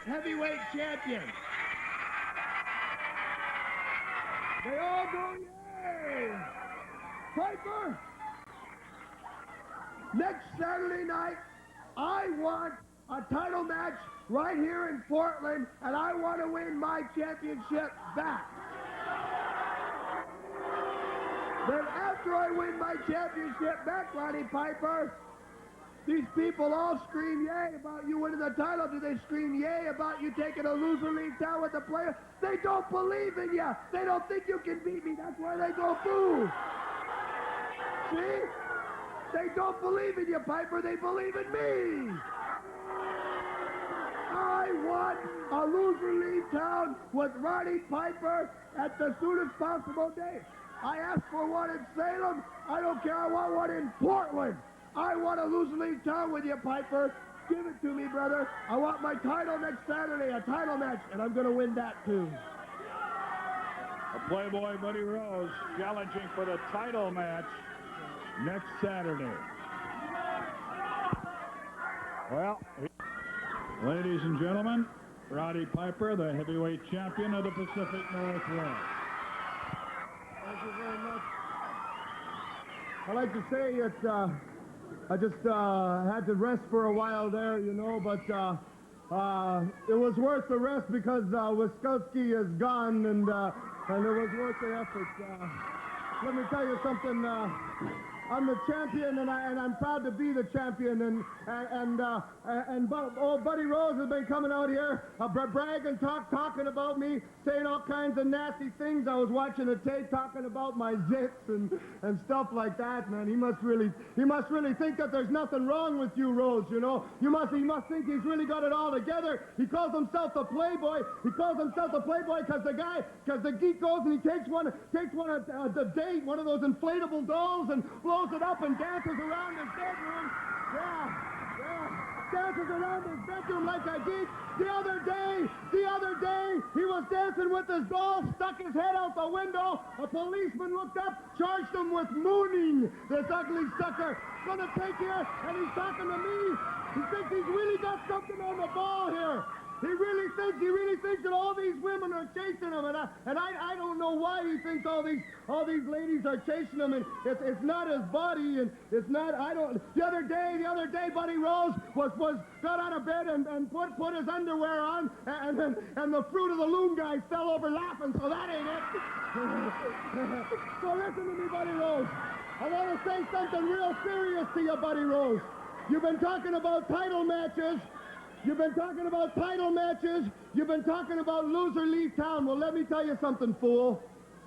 heavyweight champion. They all go, yay! Piper, next Saturday night, I want a title match right here in Portland, and I want to win my championship back. Then after I win my championship back, Roddy Piper, these people all scream yay about you winning the title. Do they scream yay about you taking a loser league down with the player? They don't believe in you. They don't think you can beat me. That's why they go boo. See? They don't believe in you, Piper. They believe in me. I want a loser league town with Roddy Piper at the soonest possible date. I asked for one in Salem. I don't care. I want one in Portland. I want a loser league town with you, Piper. Give it to me, brother. I want my title next Saturday, a title match, and I'm going to win that, too. A Playboy Buddy Rose challenging for the title match next Saturday. Well, ladies and gentlemen, Roddy Piper, the heavyweight champion of the Pacific Northwest. Thank you very much. I'd like to say it, I just had to rest for a while there, you know, but it was worth the rest because Wiskowski is gone, and it was worth the effort. Let me tell you something. I'm the champion, and I'm proud to be the champion. Old Buddy Rose has been coming out here, bragging, talking about me, saying all kinds of nasty things. I was watching the tape talking about my zits and stuff like that. Man, he must really think that there's nothing wrong with you, Rose. You know, he must think he's really got it all together. He calls himself the Playboy. He calls himself the Playboy because the geek goes and he takes one a date, one of those inflatable dolls, and blows it up and dances around his bedroom. Yeah. Dances around his bedroom like a geek. The other day, he was dancing with his doll, stuck his head out the window. A policeman looked up, charged him with mooning. This ugly sucker gonna take here, and he's talking to me. He thinks he's really got something on the ball here. He really thinks that all these women are chasing him, and I don't know why he thinks all these ladies are chasing him, and it's not his body, and it's not. The other day, Buddy Rose got out of bed and put his underwear on, and the Fruit of the Loom guy fell over laughing. So that ain't it. So listen to me, Buddy Rose. I want to say something real serious to you, Buddy Rose. You've been talking about title matches. You've been talking about title matches. You've been talking about loser leave town. Well, let me tell you something, fool.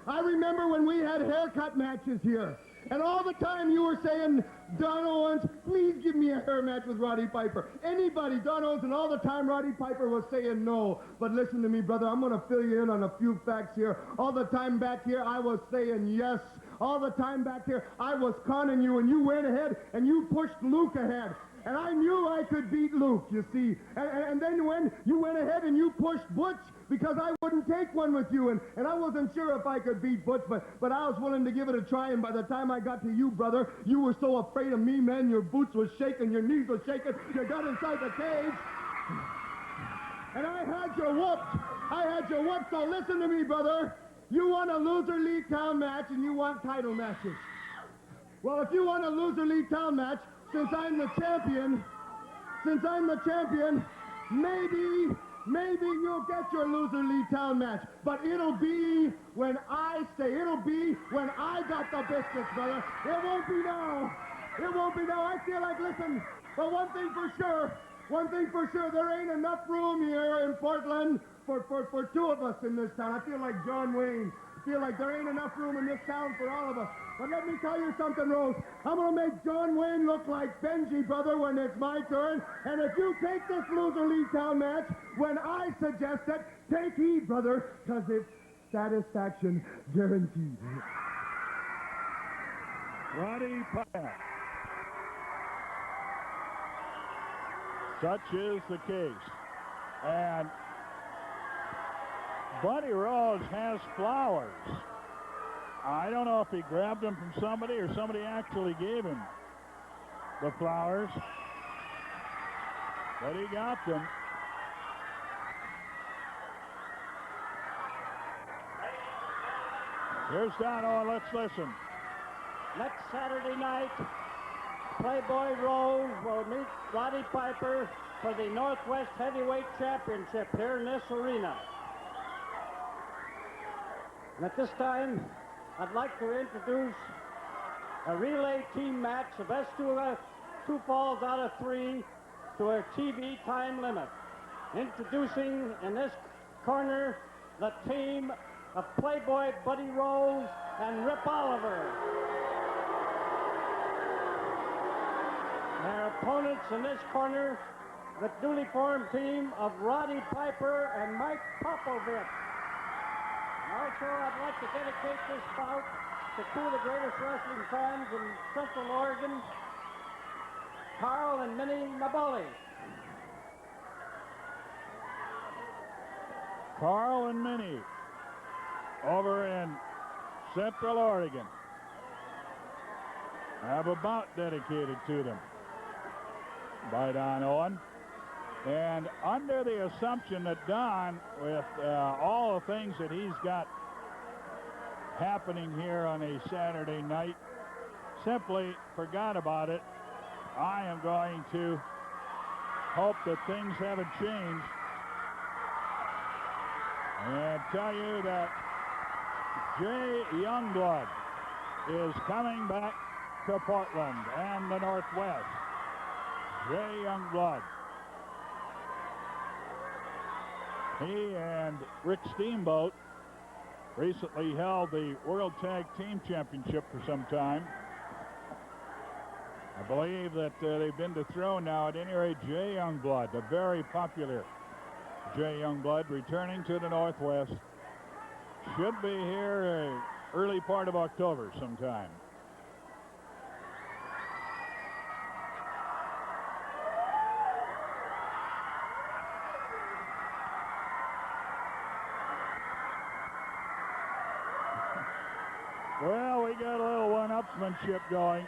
I remember when we had haircut matches here. And all the time you were saying, Don Owens, please give me a hair match with Roddy Piper. Anybody, Don Owens, and all the time Roddy Piper was saying no. But listen to me, brother. I'm going to fill you in on a few facts here. All the time back here, I was saying yes. All the time back here, I was conning you, and you went ahead, and you pushed Luke ahead. And I knew I could beat Luke, you see. And then when you went ahead and you pushed Butch, because I wouldn't take one with you, and I wasn't sure if I could beat Butch, but I was willing to give it a try, and by the time I got to you, brother, you were so afraid of me, man, your boots were shaking, your knees were shaking, you got inside the cage, and I had you whooped, so listen to me, brother. You want a loser league town match, and you want title matches. Well, if you want a loser league town match, since I'm the champion, maybe you'll get your loser league town match. But it'll be when I say, it'll be when I got the biscuits, brother. It won't be now. I feel like, listen, but one thing for sure, there ain't enough room here in Portland for two of us in this town. I feel like John Wayne. I feel like there ain't enough room in this town for all of us. But let me tell you something, Rose. I'm going to make John Wayne look like Benji, brother, when it's my turn. And if you take this loser league town match, when I suggest it, take heed, brother, because it's satisfaction guaranteed. Roddy Piper. Such is the case. And Buddy Rose has flowers. I don't know if he grabbed them from somebody or somebody actually gave him the flowers, but he got them. Here's Don Owen. Let's listen. Next Saturday night, Playboy Rose will meet Roddy Piper for the Northwest Heavyweight Championship here in this arena. And at this time, I'd like to introduce a relay team match. The best two falls out of 3 to a TV time limit. Introducing in this corner the team of Playboy Buddy Rose and Rip Oliver. Their opponents in this corner, the newly formed team of Roddy Piper and Mike Popovich. Also, I'd like to dedicate this bout to 2 of the greatest wrestling fans in Central Oregon, Carl and Minnie Naboli. Carl and Minnie over in Central Oregon have a bout dedicated to them by Don Owen. And under the assumption that Don, with all the things that he's got happening here on a Saturday night, simply forgot about it, I am going to hope that things haven't changed and tell you that Jay Youngblood is coming back to Portland and the Northwest. Jay Youngblood. He and Rick Steamboat recently held the World Tag Team Championship for some time. I believe that they've been dethroned now. At any rate, Jay Youngblood, a very popular Jay Youngblood, returning to the Northwest. Should be here early part of October sometime. Well, we got a little one-upsmanship going.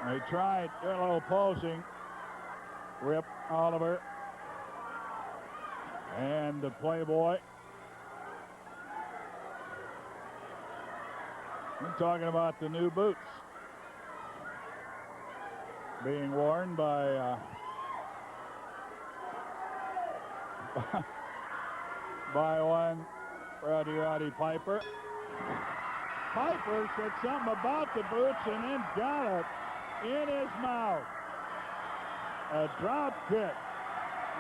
They tried a little posing. Rip Oliver and the Playboy. I'm talking about the new boots being worn by one Roddy Piper. Piper said something about the boots and then got it in his mouth. A drop kick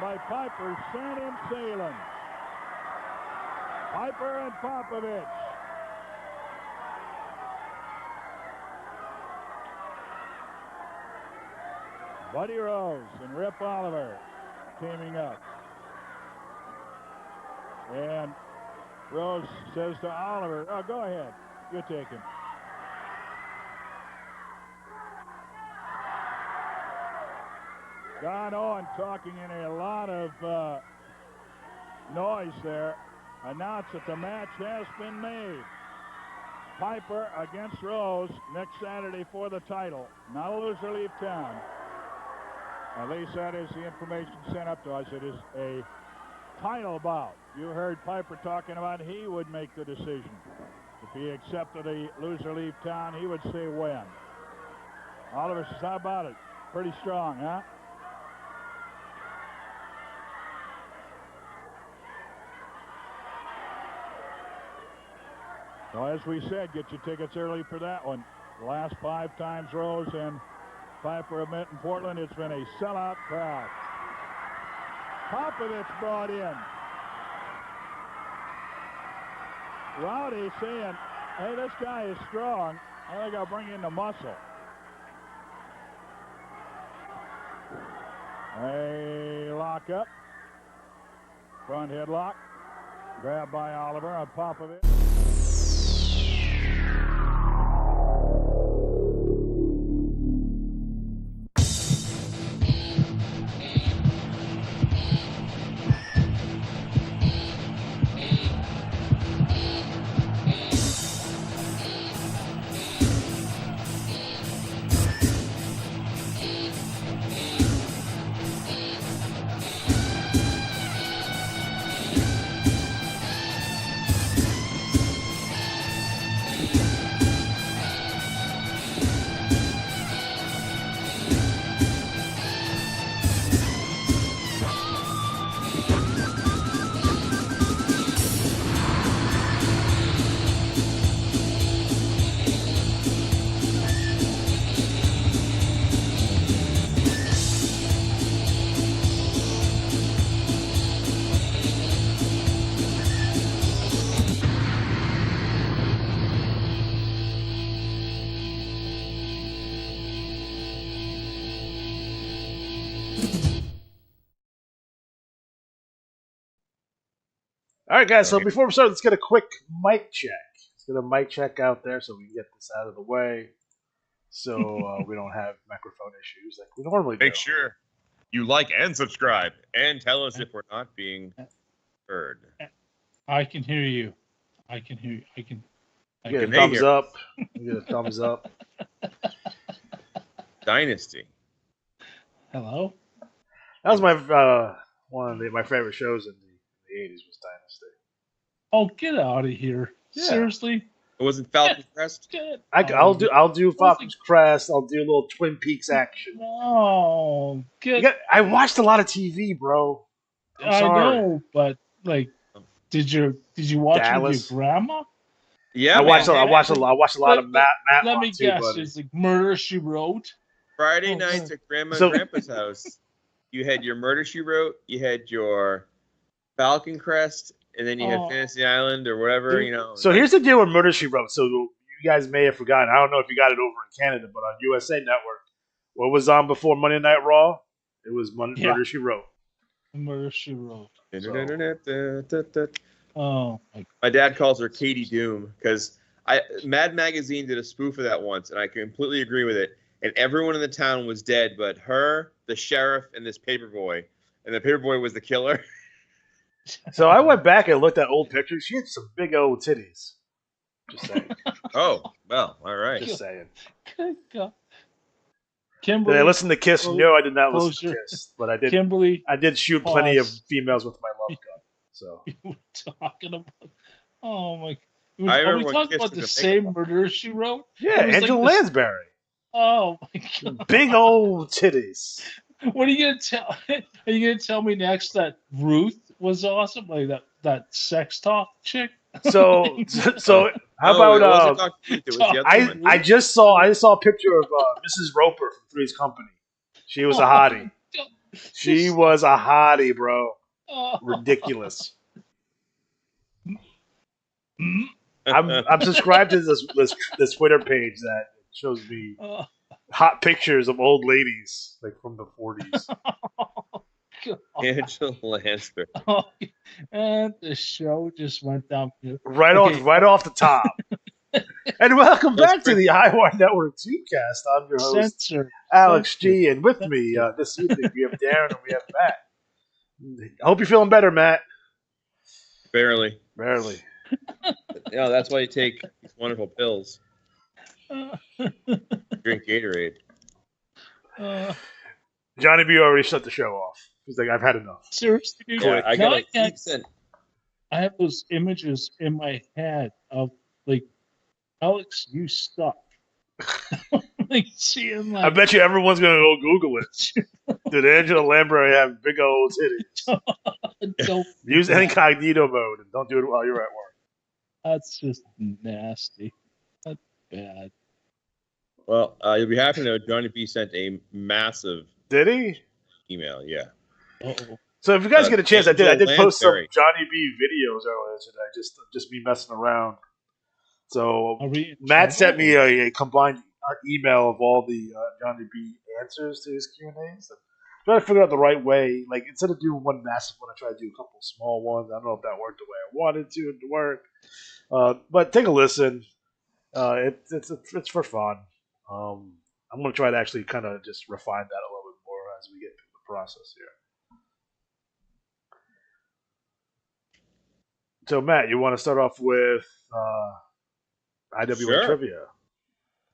by Piper sent him sailing. Piper and Popovich. Buddy Rose and Rip Oliver teaming up. And Rose says to Oliver, oh, go ahead. You take him. Don Owen talking in a lot of noise there. Announced that the match has been made. Piper against Rose next Saturday for the title. Not a loser leave town. At least that is the information sent up to us. It is a title bout. You heard Piper talking about he would make the decision. If he accepted a loser leave town, he would say when. Oliver says, how about it? Pretty strong, huh? So as we said, get your tickets early for that one. The last 5 times Rose and Piper have met in Portland, it's been a sellout crowd. Popovich brought in. Rowdy saying, hey, this guy is strong. I think I'll bring in the muscle. A lock up. Front headlock. Grabbed by Oliver on Popovich. All right, guys. So before we start, let's get a quick mic check. Let's get a mic check out there so we can get this out of the way, so we don't have microphone issues like we normally do. Make sure you like and subscribe, and tell us if we're not being heard. I can hear you. I can hear you. I can get a thumbs up. You get a thumbs up. Dynasty. Hello. That was my one of my favorite shows in the 80s was Dynasty. Oh, get out of here! Yeah. Seriously? It wasn't Falcon Crest. I'll do Falcon's Crest. I'll do a little Twin Peaks action. Oh, I watched a lot of TV, bro. I know, but like, did you watch Dallas. with your grandma? Yeah, I watched a lot of Matt. Let me guess. Buddy. It's like Murder She Wrote. Friday nights at Grandma and Grandpa's house. You had your Murder She Wrote. You had your Falcon Crest. And then you had Fantasy Island or whatever, you know. So here's the deal with Murder, She Wrote. So you guys may have forgotten. I don't know if you got it over in Canada, but on USA Network, what was on before Monday Night Raw? It was Murder, She Wrote. Murder, She Wrote. Oh. My dad calls her Katie Doom because Mad Magazine did a spoof of that once, and I completely agree with it. And everyone in the town was dead, but her, the sheriff, and this paperboy. And the paperboy was the killer. So I went back and looked at old pictures. She had some big old titties. Just saying. Oh, well, all right. Just saying. Good God. Kimberly, did I listen to Kiss? No, I did not listen to Kiss. But I did. Kimberly, I did shoot plenty of females with my love gun. So you were talking about. Oh my! Are we talking about the same Murder She Wrote? Yeah, Angela Lansbury. Oh my God! Big old titties. What are you gonna tell? Are you gonna tell me next that Ruth was awesome, like that sex talk chick? So how about I just saw a picture of Mrs. Roper from Three's Company. She was a hottie. She was a hottie, bro. Ridiculous. I'm subscribed to this Twitter page that shows me hot pictures of old ladies like from the 40s. Angela Lansbury. And the show just went down. Right off the top. And welcome back to the IWAR Network Tubecast. I'm your host, Alex G. And with me this evening, we have Darren and we have Matt. I hope you're feeling better, Matt. Barely. Yeah, that's why you take these wonderful pills. Drink Gatorade. Johnny B already shut the show off. He's like, I've had enough. Seriously? Yeah, I have those images in my head of like, Alex, you suck. Like seeing like, I bet you everyone's gonna go Google it. Did Angela Lansbury have big old titties? Use incognito mode and don't do it while you're at work. That's just nasty. That's bad. Well, you'll be happy to know Johnny B sent a massive. Did he? Email, yeah. Uh-oh. So if you guys get a chance, I did post some Johnny B videos earlier today, just me messing around. So Matt sent me a combined email of all the Johnny B answers to his Q&As. Trying to figure out the right way. Like instead of doing one massive one, I try to do a couple small ones. I don't know if that worked the way I wanted to work. But take a listen. It's for fun. I'm going to try to actually kind of just refine that a little bit more as we get through the process here. So, Matt, you want to start off with IWA trivia?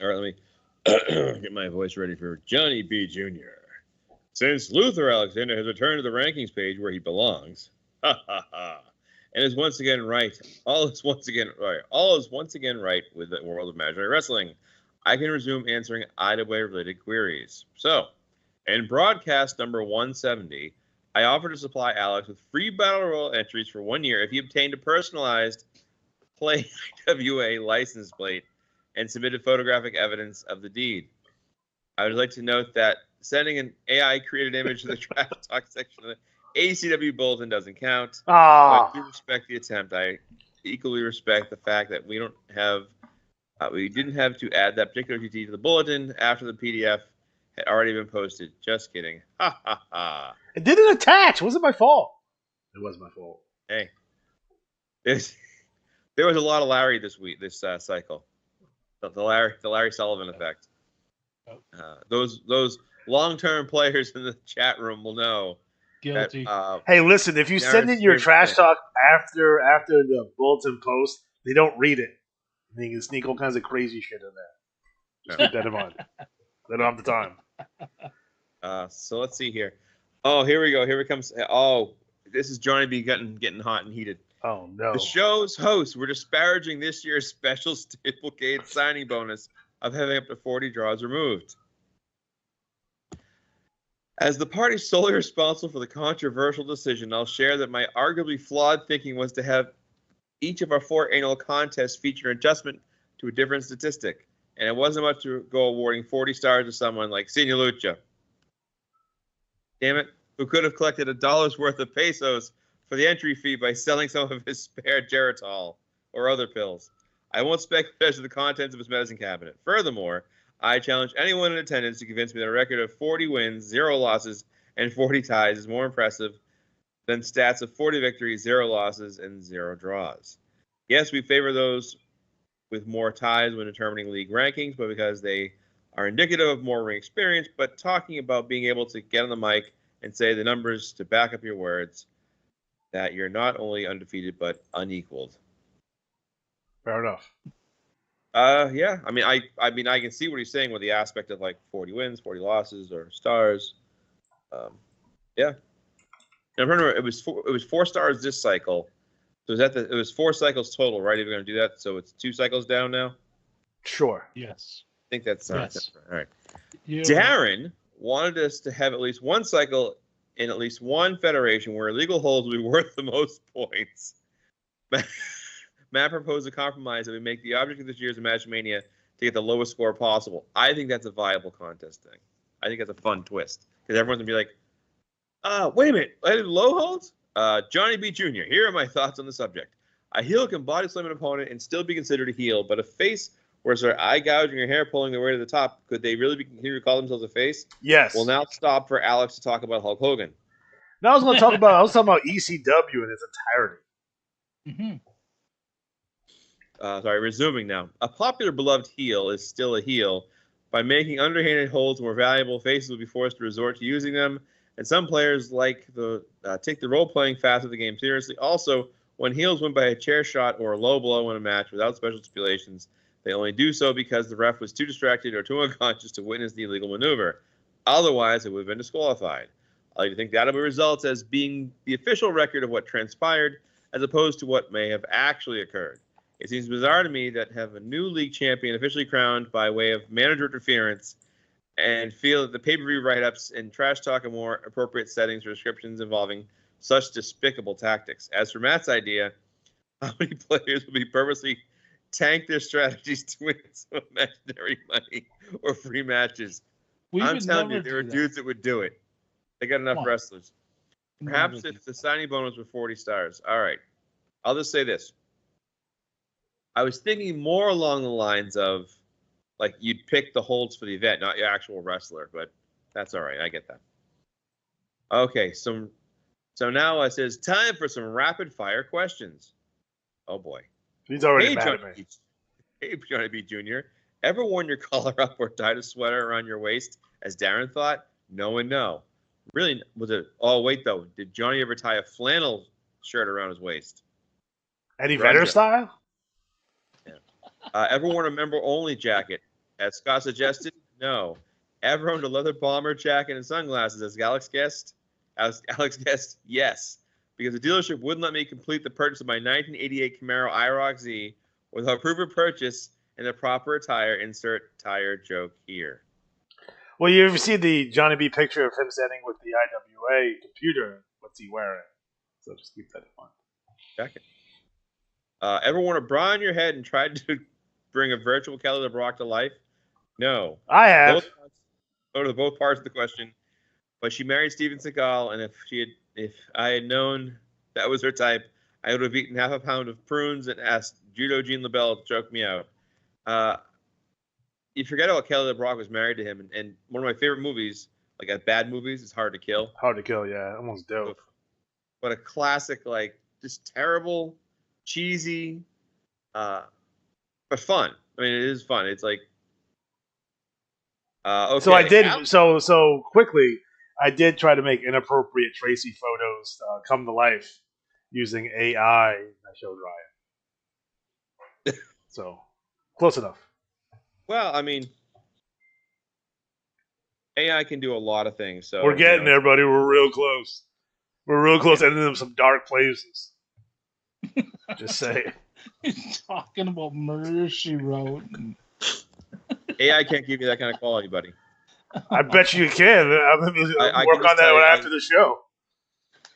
All right, let me get my voice ready for Johnny B. Jr. Since Luther Alexander has returned to the rankings page where he belongs, and is once again right, all is once again right with the world of imaginary wrestling, I can resume answering IWA-related queries. So, in broadcast number 170, I offered to supply Alex with free Battle Royal entries for 1 year if he obtained a personalized Play IWA license plate and submitted photographic evidence of the deed. I would like to note that sending an AI-created image to the trash talk section of the ACW bulletin doesn't count. I do respect the attempt. I equally respect the fact that we didn't have to add that particular deed to the bulletin after the PDF had already been posted. Just kidding. Ha ha ha. It didn't attach. It wasn't my fault. It was my fault. Hey, there was a lot of Larry this cycle. The Larry Sullivan effect. Those long-term players in the chat room will know. Guilty. Hey, listen, if you send in your trash talk after the bulletin post, they don't read it. They can sneak all kinds of crazy shit in there. Just keep that in mind. They don't have the time. So let's see here. Oh, here we go. Here it comes. Oh, this is Johnny B getting hot and heated. Oh, no. The show's hosts were disparaging this year's special Tubecast signing bonus of having up to 40 draws removed. As the party solely responsible for the controversial decision, I'll share that my arguably flawed thinking was to have each of our 4 annual contests feature an adjustment to a different statistic, and it wasn't much to go awarding 40 stars to someone like Senior Lucha. Damn it, who could have collected $1 worth of pesos for the entry fee by selling some of his spare Geritol or other pills. I won't speculate as to the contents of his medicine cabinet. Furthermore, I challenge anyone in attendance to convince me that a record of 40 wins, 0 losses, and 40 ties is more impressive than stats of 40 victories, 0 losses, and 0 draws. Yes, we favor those with more ties when determining league rankings, but because they are indicative of more ring experience, but talking about being able to get on the mic and say the numbers to back up your words, that you're not only undefeated, but unequaled. Fair enough. Yeah. I mean, I can see what he's saying with the aspect of like 40 wins, 40 losses, or stars. Yeah. Now remember, it was 4 stars this cycle. So it was 4 cycles total, right? If you're going to do that, so it's 2 cycles down now. Sure. Yes. I think that's yes. That's right. All right. Yeah. Darren wanted us to have at least 1 cycle in at least 1 federation where illegal holds will be worth the most points. Matt proposed a compromise that would make the object of this year's Match Mania to get the lowest score possible. I think that's a viable contest thing. I think that's a fun twist. Because everyone's going to be like, wait a minute, I did low holds? Johnny B. Jr., here are my thoughts on the subject. A heel can body slam an opponent and still be considered a heel, but a face where it's their eye gouging or hair pulling their way to the top, could they really be continuing to call themselves a face? Yes. Well, now stop for Alex to talk about Hulk Hogan. Now I was talking about ECW in its entirety. Mm-hmm. Resuming now. A popular beloved heel is still a heel. By making underhanded holds more valuable, faces will be forced to resort to using them, and some players take the role-playing facet of the game seriously. Also, when heels win by a chair shot or a low blow in a match without special stipulations, they only do so because the ref was too distracted or too unconscious to witness the illegal maneuver. Otherwise, it would have been disqualified. I like to think that'll be results as being the official record of what transpired, as opposed to what may have actually occurred. It seems bizarre to me that have a new league champion officially crowned by way of manager interference, and feel that the pay-per-view write-ups and trash talk are more appropriate settings for descriptions involving such despicable tactics. As for Matt's idea, how many players will be purposely tank their strategies to win some imaginary money or free matches? I'm telling you, there are dudes that would do it. They got enough wrestlers. Perhaps if the signing bonus were 40 stars. All right. I'll just say this. I was thinking more along the lines of, like, you'd pick the holds for the event, not your actual wrestler, but that's all right. I get that. Okay, so now it says time for some rapid-fire questions. Oh, boy. He's already mad at me. Hey, Johnny B. Jr., ever worn your collar up or tied a sweater around your waist, as Darren thought? No and no. Really, was it? Oh, wait, though. Did Johnny ever tie a flannel shirt around his waist? Eddie Vedder style? Yeah. Ever worn a member-only jacket? As Scott suggested, no. Ever owned a leather bomber jacket and sunglasses, as Alex guessed? Yes. Because the dealership wouldn't let me complete the purchase of my 1988 Camaro IROC Z without proof of purchase and the proper attire. Insert tire joke here. Well, you ever see the Johnny B picture of him standing with the IWA computer? What's he wearing? So just keep that in mind. Jacket. Ever worn a bra on your head and tried to bring a virtual Kelly LeBrock to life? No. I have. Both parts of the question. But she married Steven Seagal, and if I had known that was her type, I would have eaten half a pound of prunes and asked Judo Jean LaBelle to choke me out. you forget how Kelly LeBrock was married to him, and one of my favorite movies, like bad movies, is Hard to Kill. Hard to Kill, yeah, almost dope. But a classic, like just terrible, cheesy, but fun. I mean, it is fun. It's like, okay. So I did. So quickly, I did try to make inappropriate Tracy photos come to life using AI. I showed Ryan. So close enough. Well, I mean, AI can do a lot of things. So we're getting there, buddy. We're real close. We're real close, ending in some dark places. Just say. He's talking about Murder, She Wrote. AI can't give you that kind of quality, buddy. I bet you can. I'm going to work on that after the show.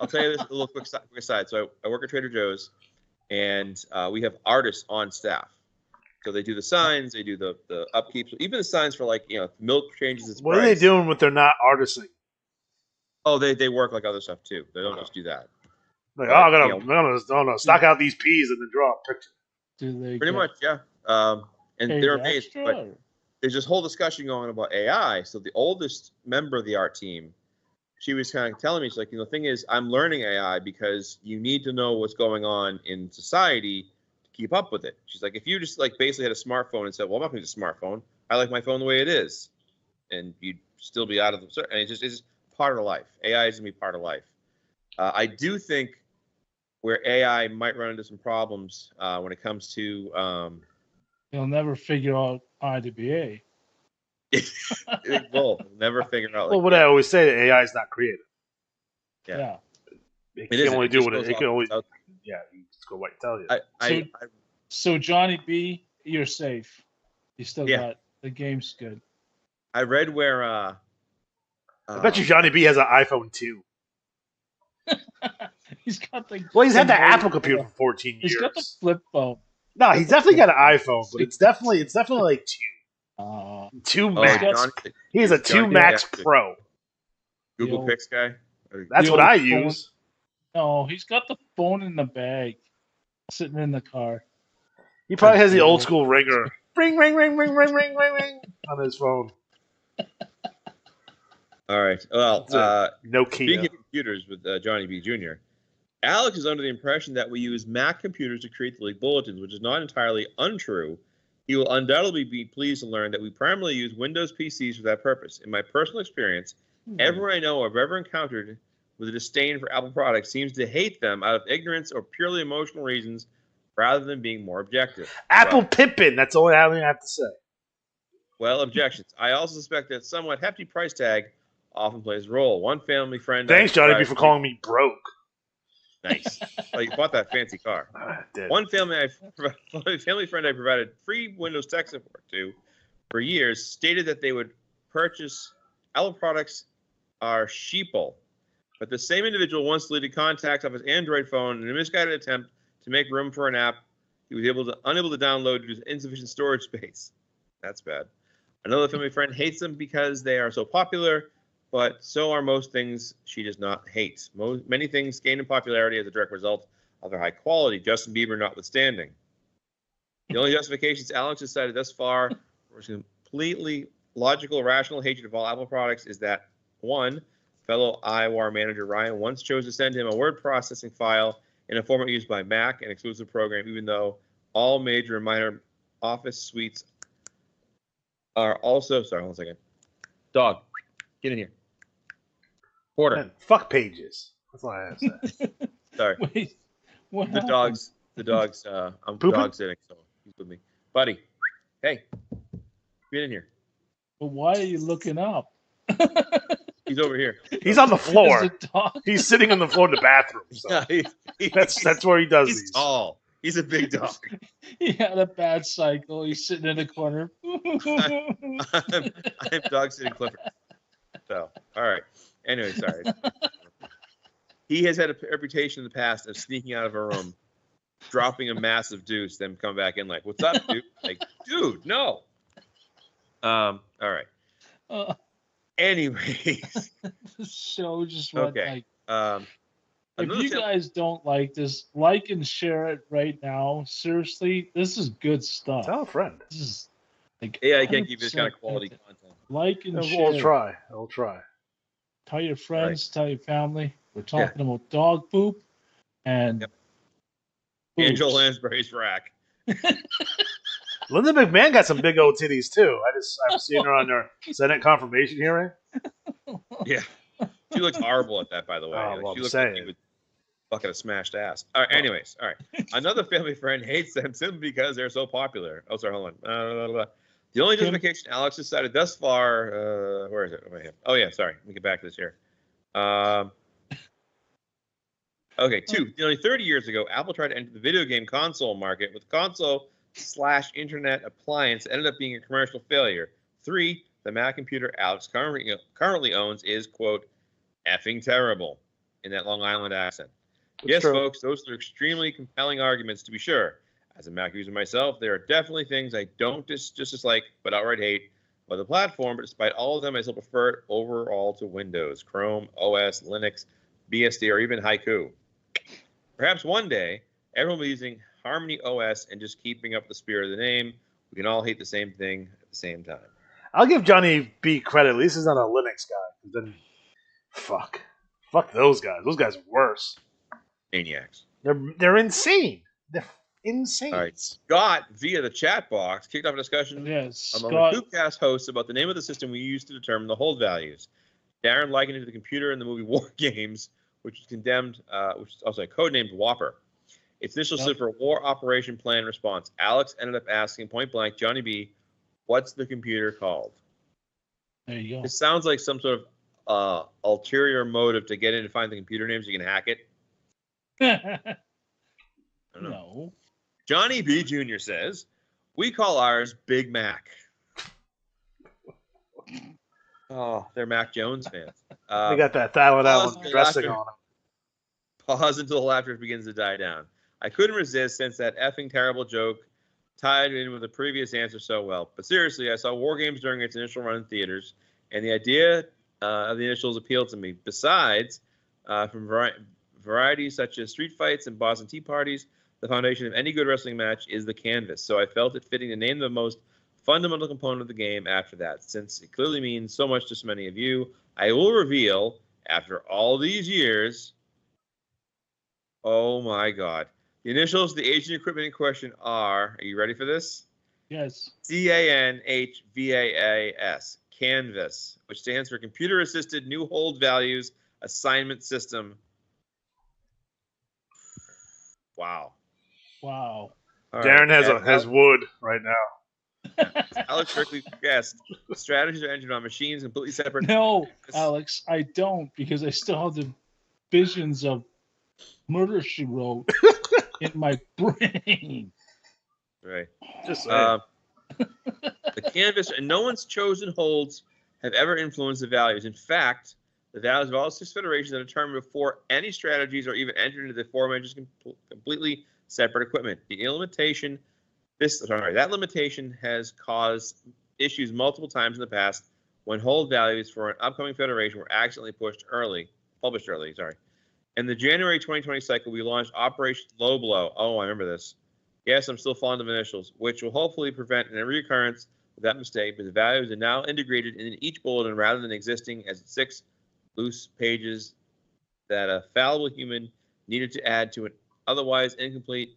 I'll tell you this a little quick aside. So I work at Trader Joe's, and we have artists on staff. So they do the signs, they do the upkeep, so even the signs for like milk changes its price. What are they doing when they're not artisting? Oh, they work like other stuff too. They don't just do that. Like, I'm gonna stock out these peas and then draw a picture. Do they pretty much, yeah. And they're amazed. But there's this whole discussion going about AI. So the oldest member of the art team, she was kind of telling me, she's like, the thing is, I'm learning AI because you need to know what's going on in society to keep up with it. She's like, if you just like basically had a smartphone and said, well, I'm not going to use a smartphone. I like my phone the way it is, and you'd still be out of the. And it's just part of life. AI is going to be part of life. I do think where AI might run into some problems when it comes to. You'll never figure out IWA. Well, never figure out. Well, what I always say, AI is not creative. Yeah. It can only do what it can only. Yeah, you just go what I tell you. So Johnny B, you're safe. You still got the game's good. I read where. I bet you Johnny B has an iPhone 2. He's got the. Well, he's had the Apple computer for 14 years. He's got the flip phone. No, he's definitely got an iPhone, but it's definitely like 2. 2 Max. He has a 2 Max Pro. Google Pix guy. That's what I use. No, he's got the phone in the bag, sitting in the car. He probably has the old school ringer. Ring, ring, ring, ring, ring, ring, ring, ring on his phone. All right. Well, Nokia. Speaking of computers with Johnny B. Jr., Alex is under the impression that we use Mac computers to create the league bulletins, which is not entirely untrue. He will undoubtedly be pleased to learn that we primarily use Windows PCs for that purpose. In my personal experience, everyone I know I've ever encountered with a disdain for Apple products seems to hate them out of ignorance or purely emotional reasons rather than being more objective. Apple Pippin, that's all I have to say. Well, objections. I also suspect that somewhat hefty price tag often plays a role. One family friend... Thanks, Johnny B, for calling me broke. Nice. Well, you bought that fancy car. One family friend I provided free Windows tech support to for years stated that they would purchase Apple products are sheeple. But the same individual once deleted contacts off his Android phone in a misguided attempt to make room for an app he was unable to download due to insufficient storage space. That's bad. Another family friend hates them because they are so popular, but so are most things she does not hate. Many things gain in popularity as a direct result of their high quality, Justin Bieber notwithstanding. The only justifications Alex has cited thus far for his completely logical, rational hatred of all Apple products is that, one, fellow IWAR manager Ryan once chose to send him a word processing file in a format used by Mac, an exclusive program, even though all major and minor Office suites are also... Sorry, hold on a second. Dog, get in here. Porter. Man, fuck Pages. That's all I have to say. Sorry. Wait, what The happened? dog's, I'm Pooping? dog sitting, so he's with me. Buddy, hey, get in here. But why are you looking up? He's over here. He's on the floor. There's a dog. He's sitting on the floor in the bathroom. So. That's where he does He's these. tall. He's a big dog. He had a bad cycle. He's sitting in the corner. I'm dog sitting Clifford. So, all right. Anyway, sorry. He has had a reputation in the past of sneaking out of a room, dropping a massive deuce, then come back in like, "What's up, dude?" Like, dude, no. All right. Anyways, The show just went okay. if you guys don't like this, like and share it right now. Seriously, this is good stuff. Tell a friend. Like, Yeah, I can't keep this kind of 100% quality worth it. content. Like and share. We'll try. I'll try. Tell your friends, tell your family. We're Yeah. talking about dog poop and Yep. boobs. Angel Lansbury's rack. Linda McMahon got some big old titties too. I've seen her on their Senate confirmation hearing. Yeah. She looks horrible at that, by the way. Oh, Like, well, she I'm looks like she saying. would fucking a smashed ass. All right, anyways, all right. Another family friend hates them simply because they're so popular. Oh, sorry, hold on. The only justification Alex has cited thus far, where is it? Right here. Oh, yeah, sorry. Let me get back to this here. Okay, nearly 30 years ago, Apple tried to enter the video game console market with console/internet appliance that ended up being a commercial failure. 3, the Mac computer Alex currently owns is, quote, effing terrible, in that Long Island accent. Yes, true. folks, those are extremely compelling arguments, to be sure. As a Mac user myself, there are definitely things I don't just dislike, but outright hate about the platform, but despite all of them, I still prefer it overall to Windows, Chrome, OS, Linux, BSD, or even Haiku. Perhaps one day, everyone will be using Harmony OS and just keeping up the spirit of the name. We can all hate the same thing at the same time. I'll give Johnny B credit. At least he's not a Linux guy. Then, fuck those guys. Those guys are worse. Maniacs. They're insane. They're insane. All right, Scott, via the chat box, kicked off a discussion among the Tubecast hosts about the name of the system we use to determine the hold values. Darren likened it to the computer in the movie War Games, which is also codenamed Whopper. Its initial stood for War Operation Plan Response. Alex ended up asking point blank, Johnny B, what's the computer called? There you go. It sounds like some sort of ulterior motive to get in and find the computer name so you can hack it. I don't know. No. Johnny B. Jr. says, we call ours Big Mac. Oh, they're Mac Jones fans. They got that Thailand Island dressing on them. Pause until the laughter begins to die down. I couldn't resist since that effing terrible joke tied in with the previous answer so well. But seriously, I saw War Games during its initial run in theaters, and the idea of the initials appealed to me. Besides, from varieties such as street fights and Boston Tea Parties, the foundation of any good wrestling match is the canvas. So I felt it fitting to name the most fundamental component of the game after that. Since it clearly means so much to so many of you, I will reveal, after all these years, oh my God. The initials of the agent equipment in question are you ready for this? Yes. CANHVAAS, Canvas, which stands for Computer Assisted New Hold Values Assignment System. Wow. Wow. Darren has wood right now. Alex Berkeley guessed. Strategies are entered on machines completely separate. No, Alex, I don't, because I still have the visions of Murder, She Wrote in my brain. Right. Just saying. The canvas and no one's chosen holds have ever influenced the values. In fact, the values of all 6 federations are determined before any strategies are even entered into the aforementioned completely separate equipment. That limitation has caused issues multiple times in the past when hold values for an upcoming federation were accidentally published early. In the January 2020 cycle, we launched Operation Low Blow. Oh, I remember this. Yes, I'm still fond of initials, which will hopefully prevent an reoccurrence of that mistake, but the values are now integrated in each bulletin rather than existing as 6 loose pages that a fallible human needed to add to an otherwise incomplete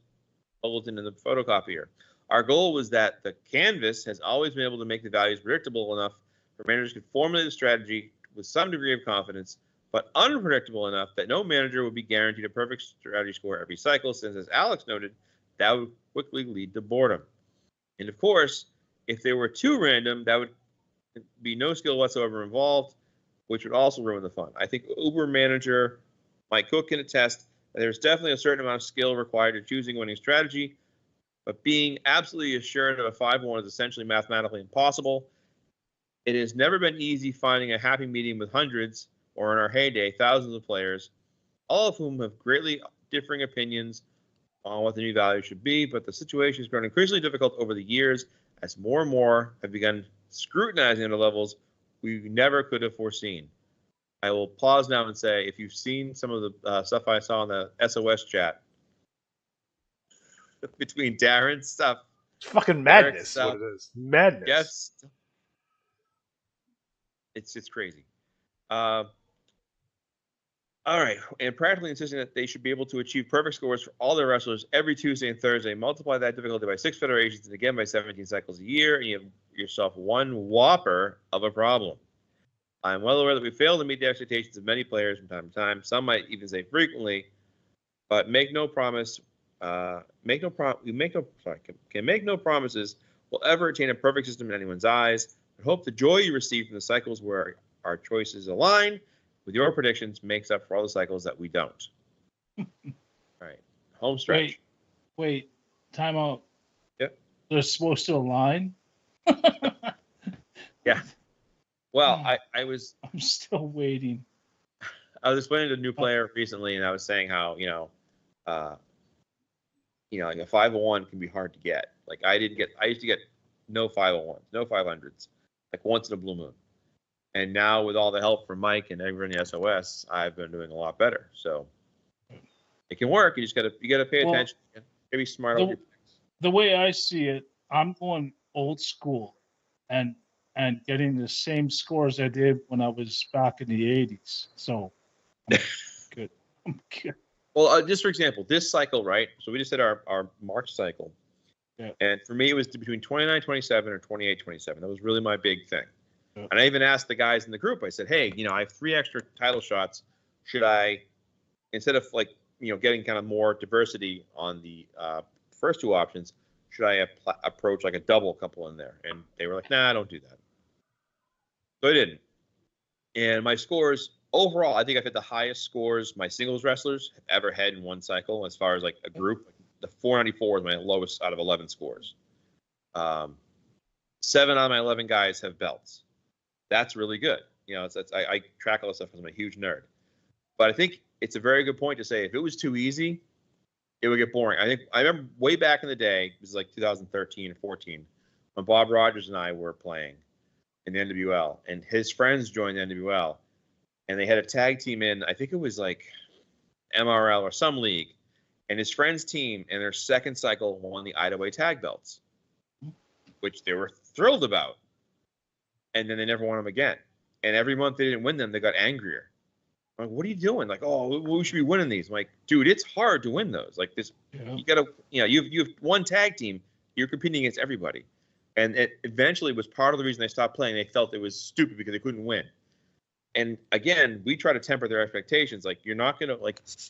bulletin in the photocopier. Our goal was that the canvas has always been able to make the values predictable enough for managers to formulate a strategy with some degree of confidence, but unpredictable enough that no manager would be guaranteed a perfect strategy score every cycle, since, as Alex noted, that would quickly lead to boredom. And of course, if they were too random, that would be no skill whatsoever involved, which would also ruin the fun. I think Uber manager Mike Cook can attest that there's definitely a certain amount of skill required in choosing a winning strategy, but being absolutely assured of a 5-1 is essentially mathematically impossible. It has never been easy finding a happy medium with hundreds, or in our heyday, thousands of players, all of whom have greatly differing opinions on what the new value should be, but the situation has grown increasingly difficult over the years as more and more have begun scrutinizing the levels we never could have foreseen. I will pause now and say, if you've seen some of the stuff I saw in the SOS chat between Darren's stuff It's fucking madness. What it is. Madness. Yes. It's crazy. All right, and practically insisting that they should be able to achieve perfect scores for all their wrestlers every Tuesday and Thursday. Multiply that difficulty by 6 federations and again by 17 cycles a year, and you have yourself one whopper of a problem. I'm well aware that we fail to meet the expectations of many players from time to time. Some might even say frequently, but can make no promises we'll ever attain a perfect system in anyone's eyes. I hope the joy you receive from the cycles where our choices align with your predictions makes up for all the cycles that we don't. All right. Home stretch. Wait. Time out. Yep. They're supposed to align? Yeah. Well, I was... I'm still waiting. I was explaining to a new player recently, and I was saying how, like a 501 can be hard to get. Like I used to get no 501s, no 500s, like once in a blue moon. And now with all the help from Mike and everyone in the SOS, I've been doing a lot better. So it can work. You just gotta pay attention. Maybe smart over your picks. The way I see it, I'm going old school and getting the same scores I did when I was back in the 80s. So I'm good. I'm good. Well, just for example, this cycle, right? So we just did our March cycle. Yeah. And for me, it was between 29-27 or 28-27. That was really my big thing. And I even asked the guys in the group, I said, hey, I have 3 extra title shots. Should I, instead of getting kind of more diversity on the first 2 options, should I approach like a double couple in there? And they were like, nah, don't do that. So I didn't. And my scores, overall, I think I've hit the highest scores my singles wrestlers have ever had in one cycle as far as like a group. The 494 is my lowest out of 11 scores. 7 out of my 11 guys have belts. That's really good. I track all this stuff because I'm a huge nerd. But I think it's a very good point to say if it was too easy, it would get boring. I remember way back in the day, it was like 2013 or 14, when Bob Rogers and I were playing in the NWL, and his friends joined the NWL, and they had a tag team in, I think it was like MRL or some league, and his friend's team in their second cycle won the IWAR tag belts, which they were thrilled about. And then they never won them again. And every month they didn't win them, they got angrier. I'm like, what are you doing? Like, oh, we should be winning these. I'm like, dude, it's hard to win those. Like this, you gotta, you have one tag team, you're competing against everybody. And it eventually was part of the reason they stopped playing. They felt it was stupid because they couldn't win. And again, we try to temper their expectations. Like you're not gonna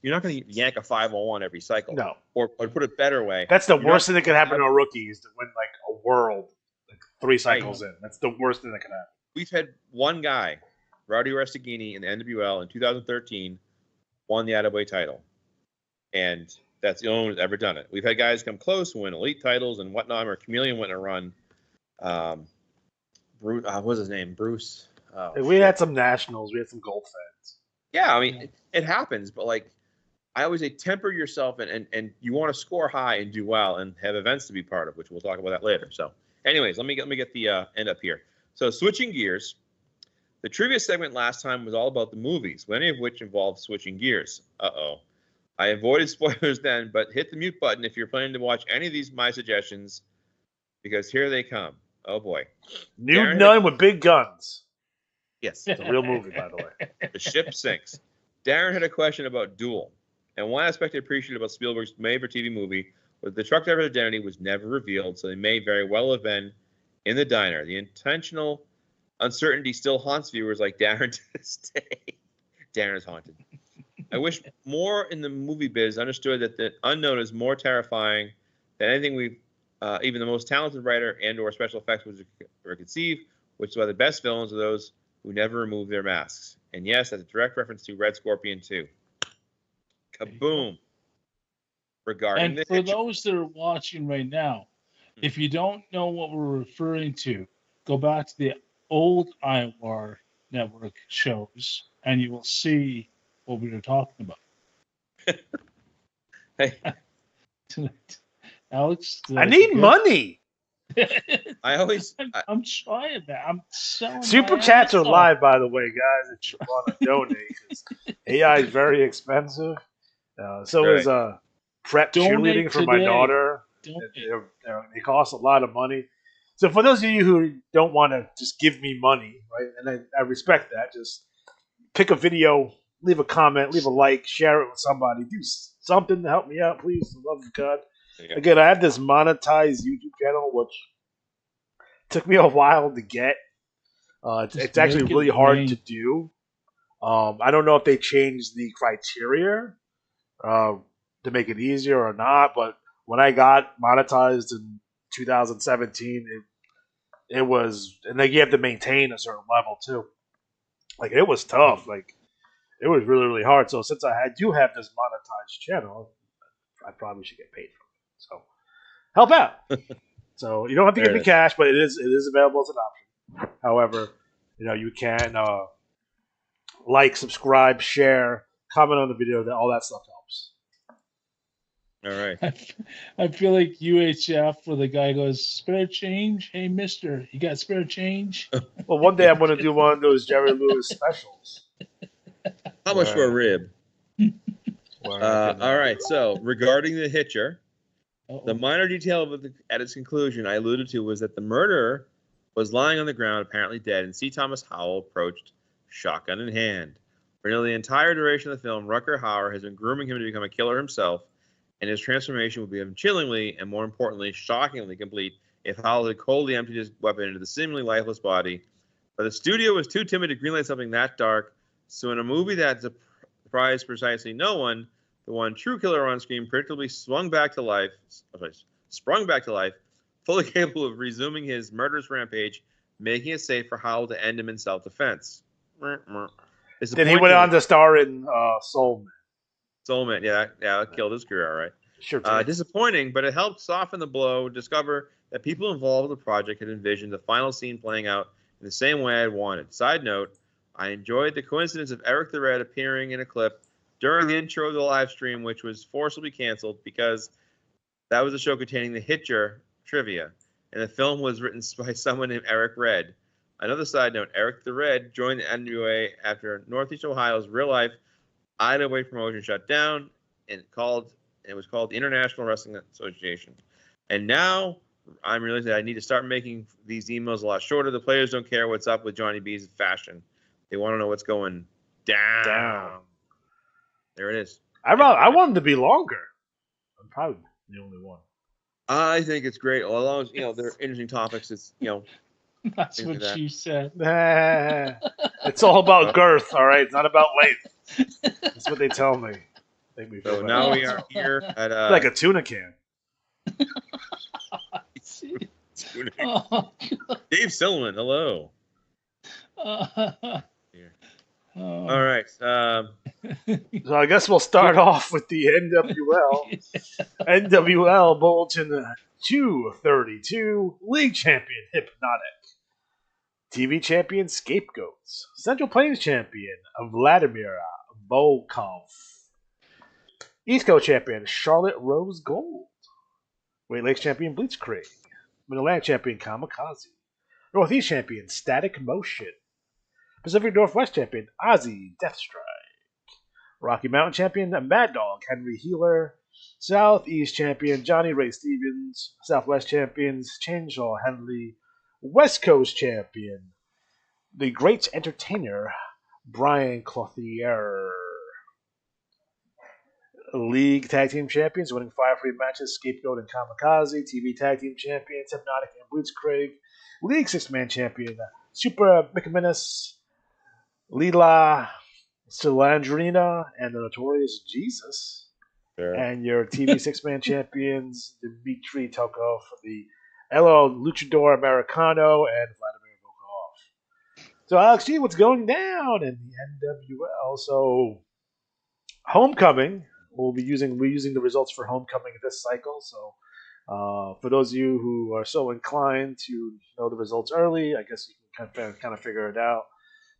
yank a 501 every cycle. No. Or put it better way. That's the worst thing that can happen to a rookie is to win like a world. 3 cycles in. That's the worst thing that can happen. We've had one guy, Rowdy Restaghini, in the NWL in 2013, won the IWA title. And that's the only one who's ever done it. We've had guys come close, win elite titles and whatnot. Or Chameleon went in a run. Bruce, what was his name? Bruce. We had some nationals. We had some gold fans. Yeah, I mean, it happens. But, like, I always say temper yourself and you want to score high and do well and have events to be part of, which we'll talk about that later. So. Anyways, let me get the end up here. So switching gears, the trivia segment last time was all about the movies, many of which involved switching gears. Uh-oh. I avoided spoilers then, but hit the mute button if you're planning to watch any of these my suggestions, because here they come. Oh, boy. Nude Nun with big guns. Yes. It's a real movie, by the way. The ship sinks. Darren had a question about Duel, and one aspect I appreciate about Spielberg's made-for-TV movie but the truck driver's identity was never revealed, so they may very well have been in the diner. The intentional uncertainty still haunts viewers like Darren to this day. Darren is haunted. I wish more in the movie biz understood that the unknown is more terrifying than anything even the most talented writer and or special effects would ever conceive, which is why the best villains are those who never remove their masks. And yes, that's a direct reference to Red Scorpion 2. Kaboom. Regarding and for those that are watching right now, if you don't know what we're referring to, go back to the old IWAR network shows and you will see what we were talking about. Hey, Alex, I need money. I'm trying that. I'm selling. Super chats are live, by the way, guys. If you want to donate, because AI is very expensive. So is prep cheerleading for my daughter. They cost a lot of money. So for those of you who don't want to just give me money, right, and I respect that, just pick a video, leave a comment, leave a like, share it with somebody, do something to help me out, please. For the love of God. Again, I have this monetized YouTube channel, which took me a while to get. It's actually really hard to do. I don't know if they changed the criteria to make it easier or not, but when I got monetized in 2017, it was, and then you have to maintain a certain level too. Like it was tough. Like it was really, really hard. So since I do have this monetized channel, I probably should get paid for it. So help out. So you don't have to give me cash, but it is available as an option. However, you can like, subscribe, share, comment on the video. All that stuff helps. All right. I feel like UHF where the guy goes, spare change? Hey, mister, you got spare change? Well, one day I'm going to do one of those Jerry Lewis specials. How much for a rib? All right. So regarding the Hitcher, the minor detail at its conclusion I alluded to was that the murderer was lying on the ground, apparently dead, and C. Thomas Howell approached, shotgun in hand. For nearly the entire duration of the film, Rutger Hauer has been grooming him to become a killer himself, and his transformation would be chillingly and, more importantly, shockingly complete if Howell had coldly emptied his weapon into the seemingly lifeless body. But the studio was too timid to greenlight something that dark, so in a movie that surprised precisely no one, the one true killer on screen predictably sprung back to life, fully capable of resuming his murderous rampage, making it safe for Howell to end him in self-defense. Then he went on to star in Soul Man. Soul Man, yeah, that killed his career, all right. Sure. Disappointing, but it helped soften the blow, discover that people involved with the project had envisioned the final scene playing out in the same way I had wanted. Side note, I enjoyed the coincidence of Eric the Red appearing in a clip during the intro of the live stream, which was forcibly canceled because that was a show containing the Hitcher trivia, and the film was written by someone named Eric Red. Another side note, Eric the Red joined the NWA after Northeast Ohio's real-life IWAR promotion shut down, and it was called the International Wrestling Association. And now I'm realizing that I need to start making these emails a lot shorter. The players don't care what's up with Johnny B's fashion. They want to know what's going down. There it is. I want them to be longer. I'm probably the only one. I think it's great. As long as they're interesting topics. It's That's what she said. It's all about girth, all right? It's not about length. That's what they tell me. So now we are here at like a tuna can. Dave Silverman, hello. All right. So I guess we'll start off with the NWL. NWL Bulletin 232. League champion Hypnotic. TV champion Scapegoats. Central Plains champion Vladimir Volkov. East Coast champion Charlotte Rose Gold. Great Lakes champion Blitzkrieg. Mid-Atlantic champion Kamikaze. Northeast champion Static Motion. Pacific Northwest champion Ozzy Deathstrike. Rocky Mountain champion Mad Dog Henry Healer. Southeast champion Johnny Ray Stevens. Southwest champions Chainsaw Henley. West Coast champion the Great Entertainer Brian Clothier. League Tag Team Champions, winning 5 free matches, Scapegoat and Kamikaze. TV Tag Team Champions, Hypnotic and Blitzkrieg. League 6-Man Champion, Super McManus, Leela Silandrina, and the Notorious Jesus. Sure. And your TV 6-Man Champions, Dmitry Tokov, the LL Luchador Americano, and Vladimir Volkov. So, Alex G, what's going down in the NWL? So, Homecoming. We're using the results for Homecoming this cycle. So, for those of you who are so inclined to know the results early, I guess you can kind of figure it out.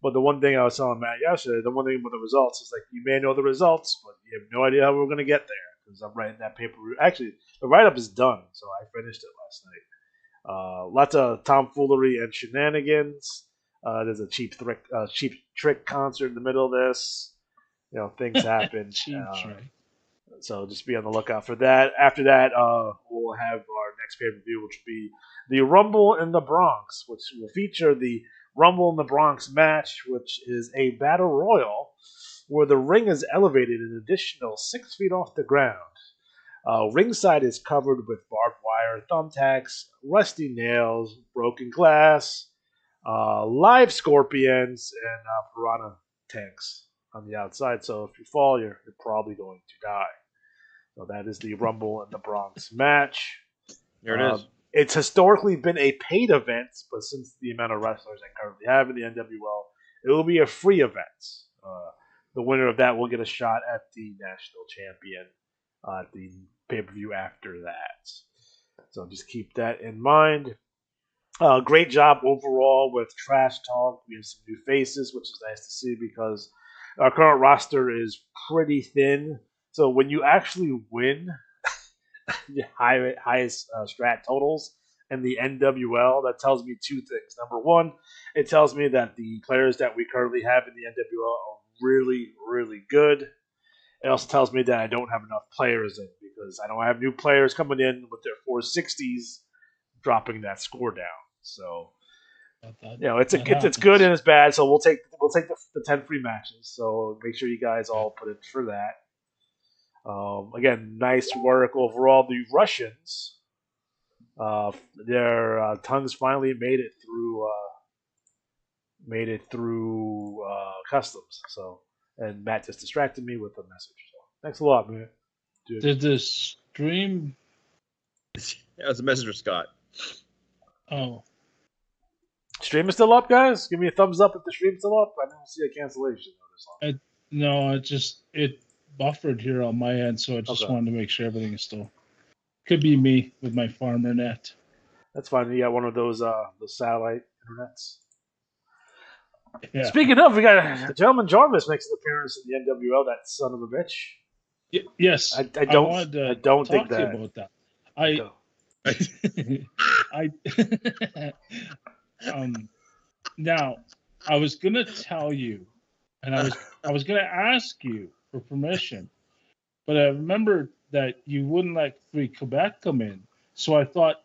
But the one thing I was telling Matt yesterday, the one thing with the results is like you may know the results, but you have no idea how we're going to get there because I'm writing that paper. Actually, the write-up is done, so I finished it last night. Lots of tomfoolery and shenanigans. There's a cheap trick concert in the middle of this. Things happen. Cheap trick. So just be on the lookout for that. After that, we'll have our next pay-per-view, which will be the Rumble in the Bronx, which will feature the Rumble in the Bronx match, which is a battle royal where the ring is elevated an additional 6 feet off the ground. Ringside is covered with barbed wire, thumbtacks, rusty nails, broken glass, live scorpions, and piranha tanks on the outside. So if you fall, you're probably going to die. So that is the Rumble in the Bronx match. There it is. It's historically been a paid event, but since the amount of wrestlers I currently have in the NWL, it will be a free event. The winner of that will get a shot at the national champion at the pay-per-view after that. So just keep that in mind. Great job overall with Trash Talk. We have some new faces, which is nice to see because our current roster is pretty thin. So when you actually win the highest strat totals in the NWL, that tells me two things. Number one, it tells me that the players that we currently have in the NWL are really, really good. It also tells me that I don't have enough players in because I don't have new players coming in with their 460s dropping that score down. So it's good and it's bad. So we'll take the 10 free matches. So make sure you guys all put in for that. Again, nice work overall. The Russians, their tongues finally made it through customs. So, and Matt just distracted me with a message. So, thanks a lot, man. Dude. Did the stream? That was a message for Scott. Oh, stream is still up, guys. Give me a thumbs up if the stream's still up. I don't see a cancellation notice. No, it buffered here on my end, so I just wanted to make sure everything is still. Could be me with my farmer net. That's fine. You got one of those satellite internets. Yeah. Speaking of, we got Gentleman Jarvis makes an appearance in the NWL. That son of a bitch. Yes, I don't think that. About that. Now, I was gonna tell you, and I was gonna ask you for permission, but I remembered that you wouldn't let Free Quebec come in, so I thought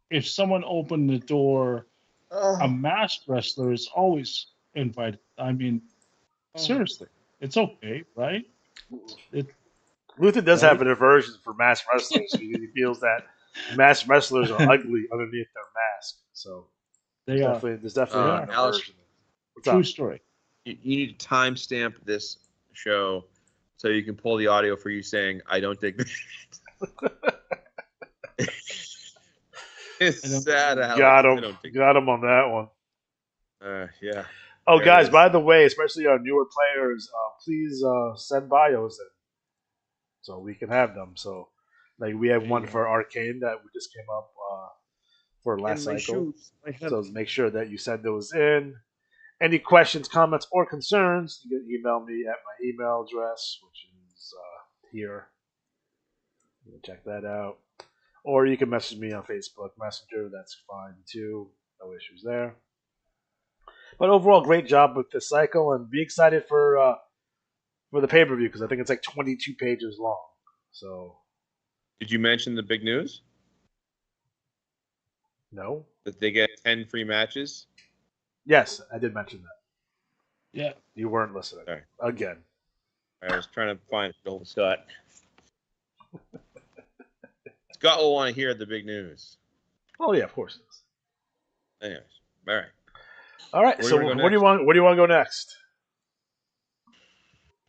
if someone opened the door, a masked wrestler is always invited. I mean, seriously, it's okay, right? Luther does have an aversion for masked wrestlers. He feels that masked wrestlers are ugly underneath their mask. So there's definitely an aversion. True story. You need to timestamp this show so you can pull the audio for you saying, "I don't think." It's sad. Got him on that one. Yeah. Oh, there guys! By the way, especially our newer players, please send bios in so we can have them. So, like we have one for Arcane that we just came up for last cycle. So make sure that you send those in. Any questions, comments, or concerns, you can email me at my email address, which is here. You can check that out. Or you can message me on Facebook Messenger. That's fine, too. No issues there. But overall, great job with this cycle. And be excited for the pay-per-view, because I think it's like 22 pages long. So, did you mention the big news? No. That they get 10 free matches? Yes, I did mention that. Yeah. You weren't listening. Sorry. Again. I was trying to find old Scott. Scott will want to hear the big news. Oh yeah, of course it is. Anyways, all right. All right. So where do you want to go next?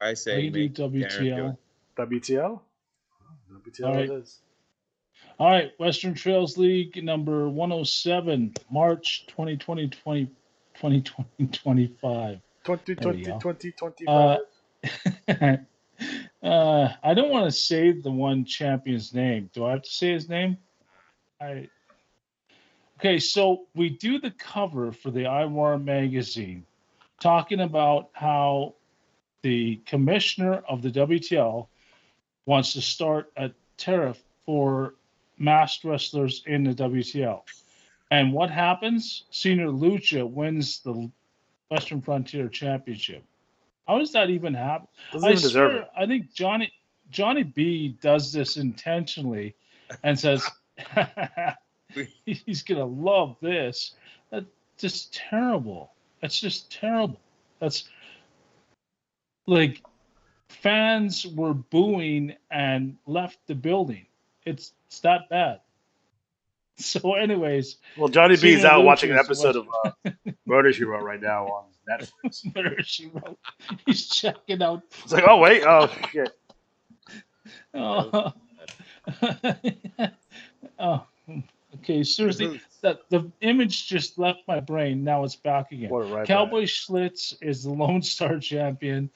I say WTL. WTL? WTL it is. All right, Western Trails League number 107, March 2020, 2025. 2025. I don't want to say the one champion's name. Do I have to say his name? Okay, so we do the cover for the IWAR magazine talking about how the commissioner of the WTL wants to start a tariff for masked wrestlers in the WTL. And what happens? Senior Lucha wins the Western Frontier Championship. How does that even happen? Doesn't even deserve it. I think Johnny B does this intentionally and says he's gonna love this. That's just terrible. That's just terrible. That's like fans were booing and left the building. It's that bad. So, anyways, Well, Johnny B is Cena out watching an Lucha's episode of Murder She Wrote right now on Netflix. Murder She Wrote. He's checking out. It's like, oh wait, oh shit. Oh, oh, okay. Seriously, that the image just left my brain. Now it's back again. Right Cowboy Schlitz is the Lone Star champion.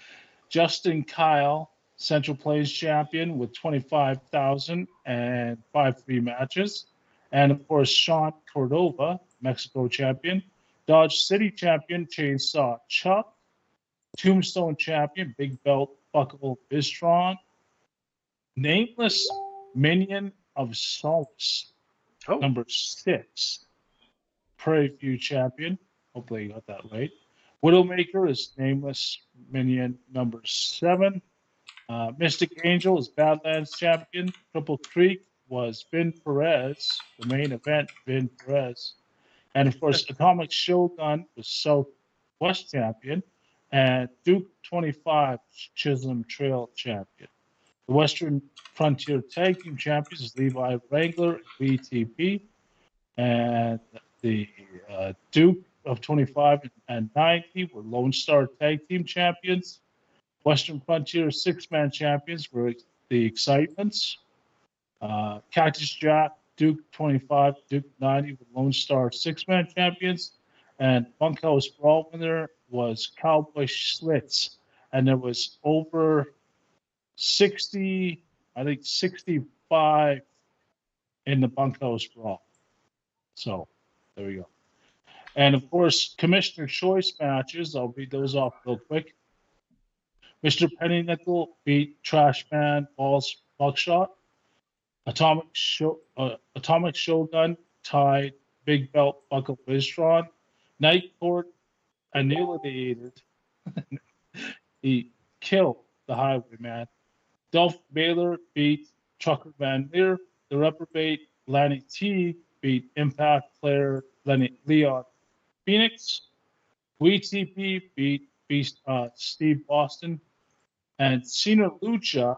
Justin Kyle, Central Plains champion with 25,000 and 5 free matches. And of course, Sean Cordova, Mexico champion. Dodge City champion, Chainsaw Chuck. Tombstone champion, Big Belt Buckle Bistron. Nameless Minion of Solace, number 6. Prairie View champion. Hopefully you got that right. Widowmaker is Nameless Minion number 7. Mystic Angel is Badlands champion. Triple Creek was Vin Perez, the main event, Vin Perez. And of course, Atomic Shogun was Southwest champion. And Duke 25, Chisholm Trail champion. The Western Frontier Tag Team Champions is Levi Wrangler and VTP. And the Duke of 25 and 90 were Lone Star Tag Team Champions. Western Frontier 6-man champions were the Excitements. Cactus Jack, Duke 25, Duke 90 were Lone Star 6-man champions. And Bunkhouse Brawl winner was Cowboy Schlitz. And there was over 60, I think 65 in the Bunkhouse Brawl. So there we go. And of course, Commissioner Choice matches. I'll read those off real quick. Mr. Penny Nickel beat Trashman Balls Buckshot. Atomic Shogun tied Big Belt Buckle Bistron. Night Court annihilated. He killed the Highwayman. Dolph Baylor beat Trucker Van Leer. The Reprobate Lanny T beat Impact player Leon Phoenix. WTP beat Steve Boston. And Cena Lucha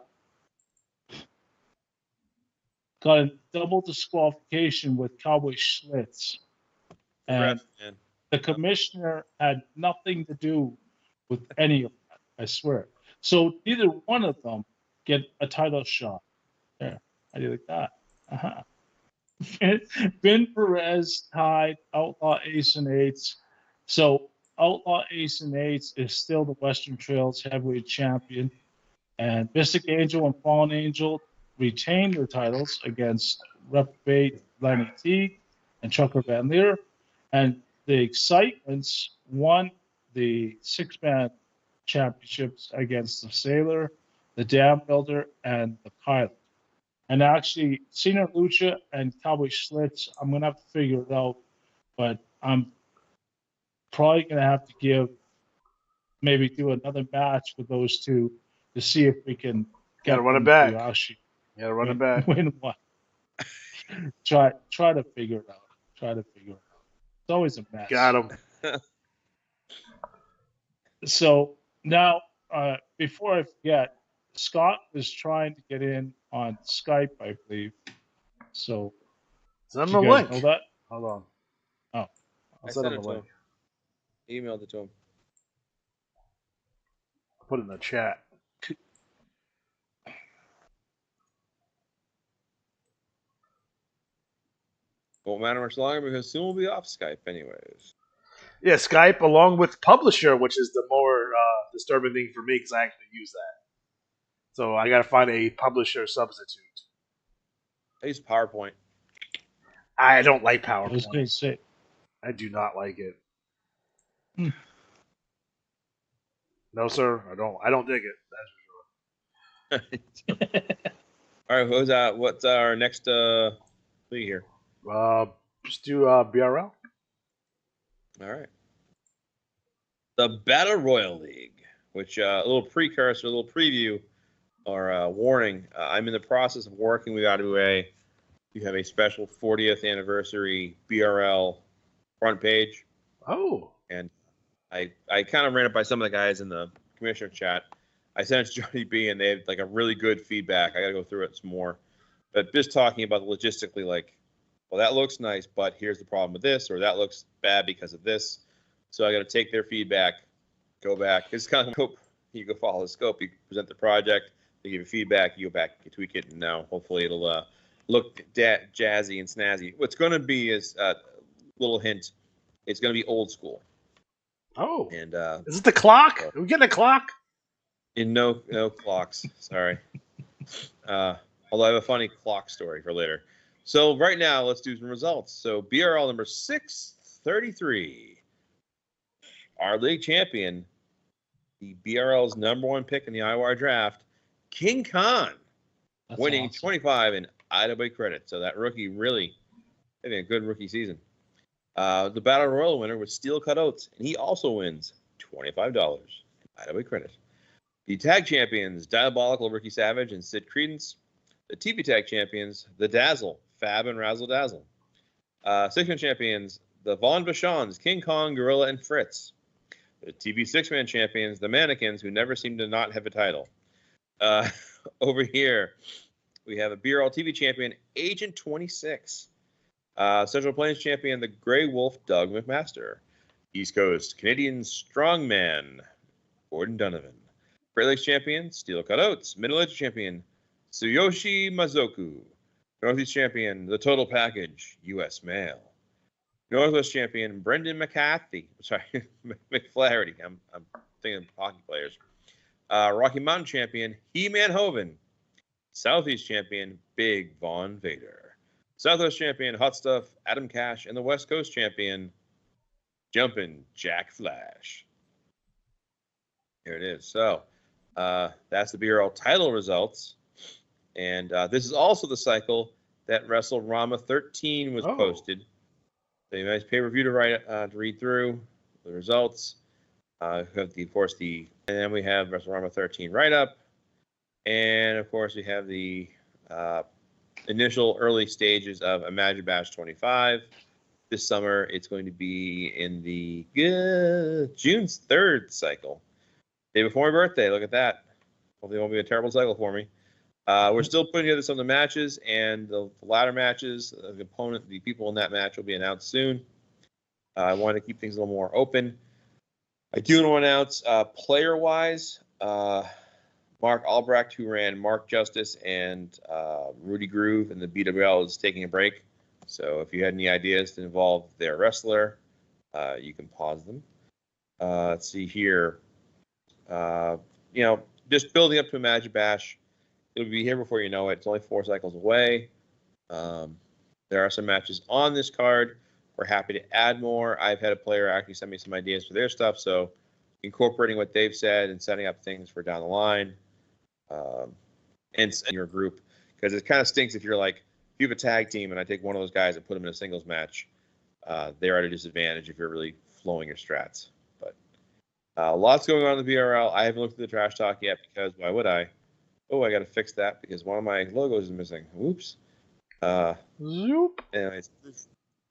got a double disqualification with Cowboy Schlitz. And the commissioner had nothing to do with any of that, I swear. So neither one of them get a title shot. There. How do you like that? Vin Perez tied Outlaw Ace and Eights. So Outlaw Ace and Eights is still the Western Trails heavyweight champion. And Mystic Angel and Fallen Angel retained their titles against Reprobate Lenny Teague and Trucker Van Leer. And the Excitements won the 6-man championships against the Sailor, the Dam Builder, and the Pilot. And actually, Cena Lucha and Cowboy Schlitz, I'm going to have to figure it out, but I'm probably going to have to do another match with those two to see if we can get Gotta run it them back. to actually Run it back. win one. Try to figure it out. It's always a mess. Got him. So now, before I forget, Scott was trying to get in on Skype, I believe. So, send him a link. Know that? Hold on. Oh, I sent it to him. Emailed it to him. Put it in the chat. Won't matter much longer because soon we'll be off Skype anyways. Yeah, Skype along with Publisher, which is the more disturbing thing for me because I actually use that. So I got to find a Publisher substitute. I use PowerPoint. I don't like I was going PowerPoint. to say. I do not like it. No, sir. I don't dig it. That's for sure. All right, what's our next league here? Just do BRL. All right. The Battle Royal League, which a little precursor, a little preview or warning. I'm in the process of working with IWA. You have a special 40th anniversary BRL front page. Oh. And I kind of ran it by some of the guys in the commissioner chat. I sent it to Johnny B, and they had like a really good feedback. I got to go through it some more. But just talking about logistically, like, well, that looks nice, but here's the problem with this, or that looks bad because of this. So I got to take their feedback, go back. It's kind of like you go follow the scope, you present the project, they give you feedback, you go back, you tweak it, and now hopefully it'll look jazzy and snazzy. What's going to be is a little hint. It's going to be old school. Oh. And is it the clock? Are we getting a clock? In no clocks. Sorry. Although I have a funny clock story for later. So right now, let's do some results. So BRL number 633. Our league champion, the BRL's #1 pick in the IWAR draft, King Khan, winning awesome. 25 in IWA credit. So that rookie really having a good rookie season. The Battle Royal winner was Steel Cut Oats, and he also wins $25 in IWA credit. The tag champions, Diabolical Ricky Savage and Sid Credence. The TV tag champions, The Dazzle, Fab and Razzle Dazzle. Six-man champions, the Von Vachons, King Kong, Gorilla, and Fritz. The TV six-man champions, the Mannequins, who never seem to not have a title. Over here, we have a BRL TV champion, Agent 26. Central Plains champion, the Grey Wolf, Doug McMaster. East Coast Canadian Strongman, Gordon Donovan. Great Lakes champion, Steel Cut Oats. Middle-aged champion, Tsuyoshi Mazoku. Northeast champion, the Total Package, U.S. Mail. Northwest champion, Brendan McCarthy. Sorry, McFlaherty. I'm thinking of hockey players. Rocky Mountain champion, He-Man Hoven. Southeast champion, Big Von Vader. Southwest champion, Hot Stuff, Adam Cash. And the West Coast champion, Jumpin' Jack Flash. Here it is. So that's the BRL title results. And this is also the cycle that WrestleRama 13 was posted. So a nice pay-per-view to read through the results. And then we have WrestleRama 13 write-up. And, of course, we have the initial early stages of Imagine Bash 25. This summer, it's going to be in the June 3rd cycle. Day before my birthday. Look at that. Hopefully it won't be a terrible cycle for me. We're still putting together some of the matches, and the ladder matches, the people in that match will be announced soon. I want to keep things a little more open. I do want to announce, player-wise, Mark Albrecht, who ran Mark Justice and Rudy Groove in the BWL, is taking a break. So if you had any ideas to involve their wrestler, you can pause them. Let's see here. Just building up to Imagine Bash. It'll be here before you know it. It's only 4 cycles away. There are some matches on this card. We're happy to add more. I've had a player actually send me some ideas for their stuff, so incorporating what they've said and setting up things for down the line, and your group, because it kind of stinks if you're like, if you have a tag team and I take one of those guys and put them in a singles match, they're at a disadvantage if you're really flowing your strats. But lots going on in the BRL. I haven't looked at the trash talk yet because why would I? Oh, I got to fix that because one of my logos is missing. Oops. Zoop. Anyways,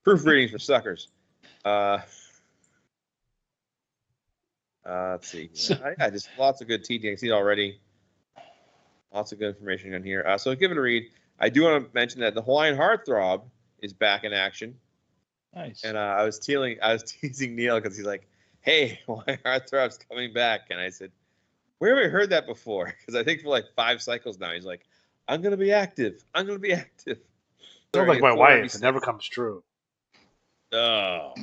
proofreading for suckers. Let's see. Yeah, just lots of good TTXC already. Lots of good information in here. So give it a read. I do want to mention that the Hawaiian Heartthrob is back in action. Nice. And I was teasing Neil because he's like, "Hey, Hawaiian Heartthrob's coming back," and I said, "Where have I heard that before?" Because I think for like 5 cycles now, he's like, "I'm gonna be active. I'm gonna be active." Sounds like my wife. It never comes true. Oh.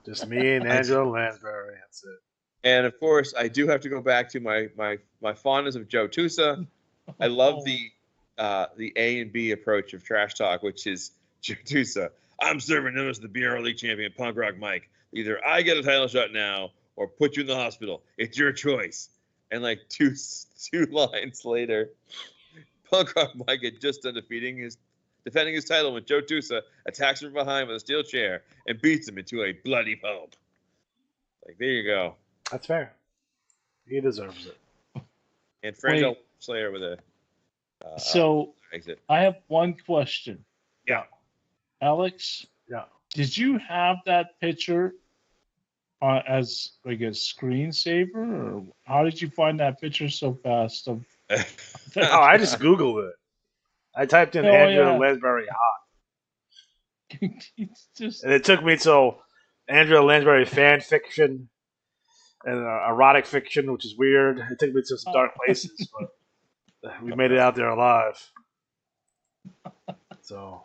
Just me and Angela Lansbury. That's it. And of course, I do have to go back to my fondness of Joe Tusa. I love the A and B approach of trash talk, which is Joe Tusa. I'm serving notice to the BRL League champion, Punk Rock Mike. Either I get a title shot now or put you in the hospital. It's your choice. And like two lines later, Punk Rock Mike had just done defending his title when Joe Tusa attacks him from behind with a steel chair and beats him into a bloody pulp. Like, there you go. That's fair. He deserves it. And Franzel Slayer with a so exit. I have one question. Yeah. Alex? Yeah. Did you have that picture as like a screensaver, or how did you find that picture so fast? Oh, I just Googled it. I typed in Andrea Lansbury hot. It's just... And it took me to Andrea Lansbury fan fiction and erotic fiction, which is weird. It took me to some dark places, but we made it out there alive. So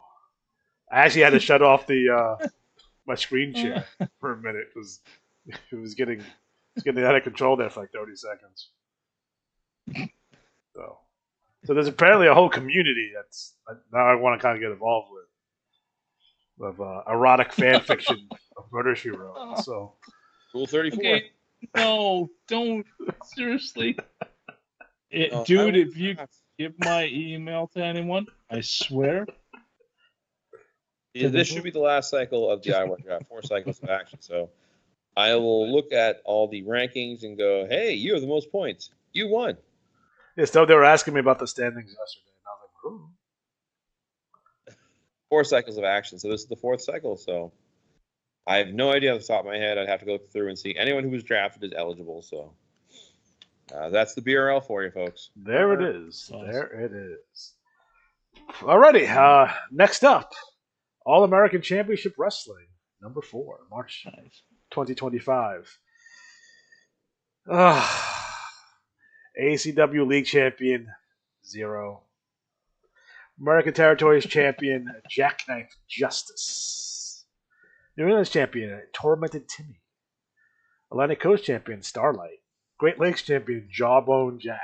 I actually had to shut off the my screen share for a minute because it was getting out of control there for like 30 seconds. So there's apparently a whole community that's now I want to kind of get involved with of erotic fan fiction of Murder She Wrote. So Rule 34. Okay, no, don't. Seriously. Dude, if you give my email to anyone, I swear. Yeah, this should be the last cycle of the IWAR draft, 4 cycles of action. So I will look at all the rankings and go, hey, you have the most points. You won. Yeah, so they were asking me about the standings yesterday, and I was like, ooh. 4 cycles of action. So this is the 4th cycle. So I have no idea off the top of my head. I'd have to go through and see. Anyone who was drafted is eligible. So that's the BRL for you, folks. There it is. Awesome. There it is. Alrighty. Next up, All-American Championship Wrestling, number 4, March 2025. ACW League Champion, 0. American Territories Champion, Jackknife Justice. New England Champion, Tormented Timmy. Atlantic Coast Champion, Starlight. Great Lakes Champion, Jawbone Jack.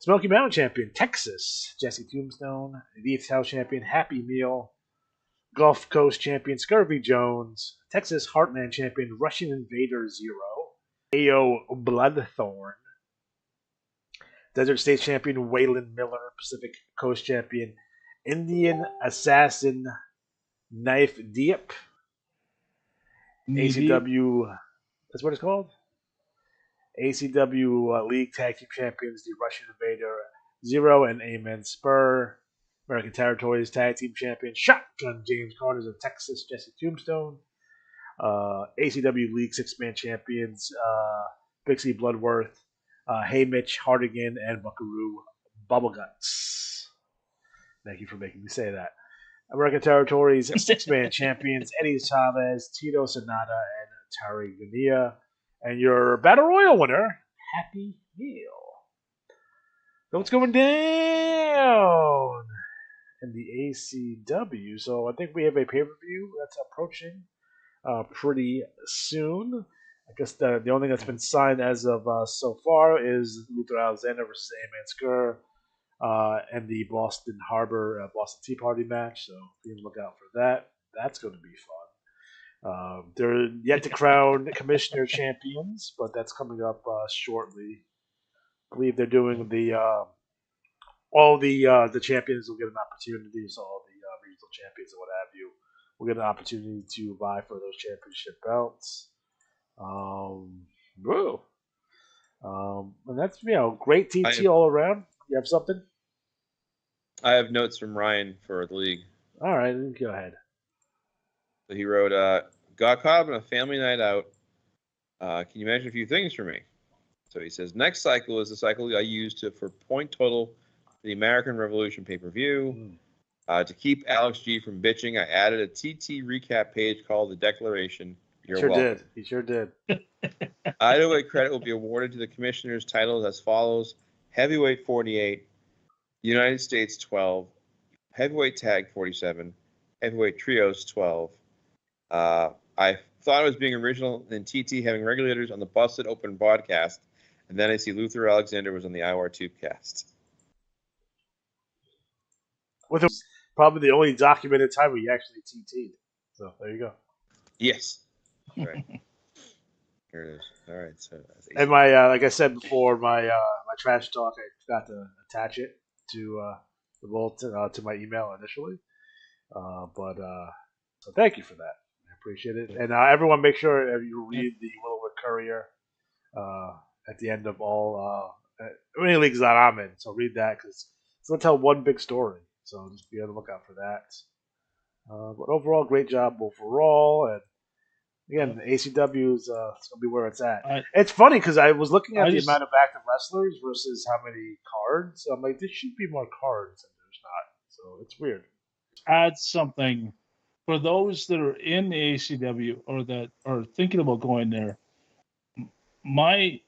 Smoky Mountain Champion, Texas, Jesse Tombstone. The East House Champion, Happy Meal. Gulf Coast Champion, Scurvy Jones. Texas Heartland Champion, Russian Invader 0. AO Bloodthorn. Desert States Champion, Waylon Miller. Pacific Coast Champion, Indian Assassin, Knife Deep. ACW, that's what it's called? ACW League Tag Team Champions, the Russian Invader 0 and Amen Spur. American Territories Tag Team Champion, Shotgun James Carter's of Texas, Jesse Tombstone. ACW League 6-Man Champions, Bixie Bloodworth, Hey Mitch Hardigan, and Buckaroo Bubbleguts. Thank you for making me say that. American Territories 6-Man Champions, Eddie Chavez, Tito Sonata, and Tari Gunia. And your Battle Royal winner, Happy Meal. So what's going down in the ACW? So I think we have a pay-per-view that's approaching pretty soon. I guess the only thing that's been signed as of so far is Luther Alexander versus A-Man Skur and the Boston Harbor Boston Tea Party match. So be on the lookout for that. That's going to be fun. They're yet to crown commissioner champions, but that's coming up shortly. I believe they're doing the all the champions will get an opportunity. So all the regional champions and what have you will get an opportunity to vie for those championship belts. And that's great TT all around. You have something? I have notes from Ryan for the league. All right, go ahead. So he wrote, got caught up in a family night out. Can you mention a few things for me? So he says, next cycle is the cycle I used for point total for the American Revolution pay-per-view. To keep Alex G from bitching, I added a TT recap page called The Declaration. He sure did. IWA credit will be awarded to the commissioner's titles as follows. Heavyweight 48, United States 12, Heavyweight Tag 47, Heavyweight Trios 12. I thought I was being original in TT having regulators on the Busted Open broadcast, and then I see Luther Alexander was on the IWAR Tubecast. Probably the only documented time where he actually TT'd. So there you go. Yes. Right. Here it is. All right. So and my like I said before, my trash talk, I forgot to attach it to the bulletin to my email initially. So thank you for that. I appreciate it. And everyone, make sure you read the Willowwood Courier at the end of all Any leagues that I'm in. So read that because it's going to tell one big story. So just be on the lookout for that. But overall, great job overall. And again, the ACW is going to be where it's at. It's funny because I was looking at the amount of active wrestlers versus how many cards. I'm like, there should be more cards, and there's not. So it's weird. Add something for those that are in the ACW or that are thinking about going there. My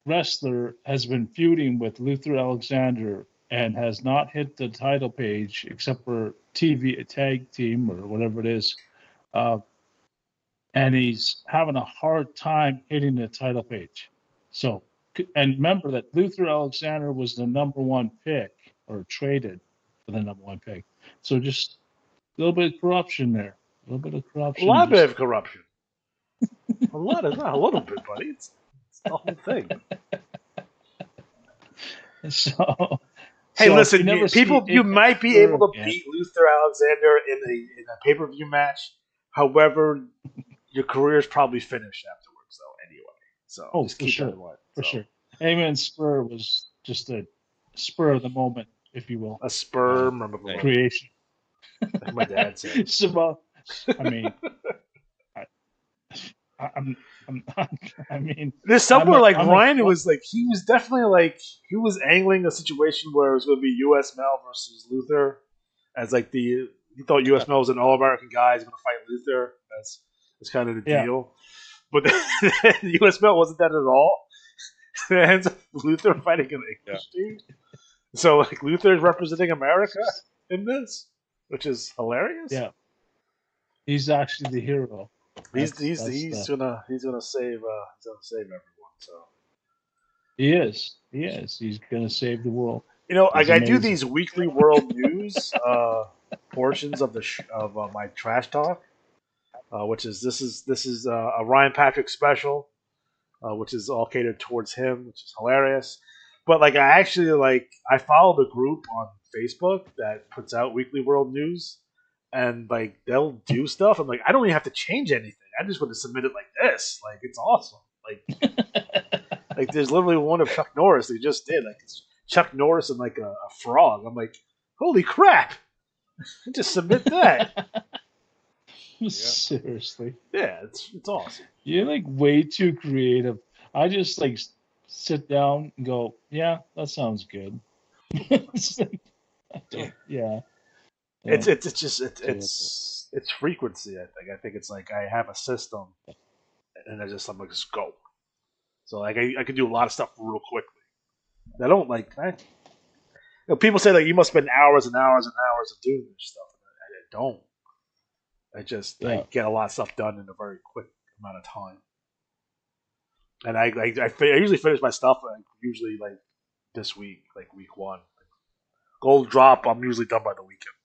wrestler has been feuding with Luther Alexander and has not hit the title page except for TV tag team or whatever it is. And he's having a hard time hitting the title page. So, and remember that Luther Alexander was the number one pick or traded for the number one pick. So just a little bit of corruption there. A little bit of corruption. A lot bit of corruption. A lot is not a little bit, buddy. It's the whole thing. So, hey, listen, you might be able to beat Luther Alexander in a pay-per-view match. However, your career is probably finished afterwards, though. Anyway, so just keep that in mind. For sure. Amen. Spur was just a spur of the moment, if you will. A spur creation. Like my dad said. So, I mean, I mean, there's somewhere like Ryan who was like he was definitely like he was angling a situation where it was going to be U.S. Mel versus Luther, as like he thought U.S. Mel was an All-American guy, he's going to fight Luther. That's kind of the deal. But the U.S. Mel wasn't that at all. It ends up Luther fighting an English dude. So like Luther is representing America in this, which is hilarious. Yeah, he's actually the hero. He's gonna save everyone. So he is. He's gonna save the world. You know, like I do these weekly world news portions of my trash talk, which is this is a Ryan Patrick special, which is all catered towards him, which is hilarious. But like I follow the group on Facebook that puts out weekly world news. And like they'll do stuff. I'm like, I don't even have to change anything. I just want to submit it like this. Like it's awesome. Like there's literally one of Chuck Norris they just did. Like it's Chuck Norris and like a frog. I'm like, holy crap! Just submit that. Seriously. Yeah, it's awesome. You're like way too creative. I just like sit down and go, yeah, that sounds good. It's like, yeah. It's frequency. I think it's like I have a system, and I'm just go. So like I can do a lot of stuff real quickly. I don't like. People say like you must spend hours and hours and hours of doing this stuff. I don't. I get a lot of stuff done in a very quick amount of time. And I usually finish my stuff usually like this week, like week 1. Gold drop. I'm usually done by the weekend.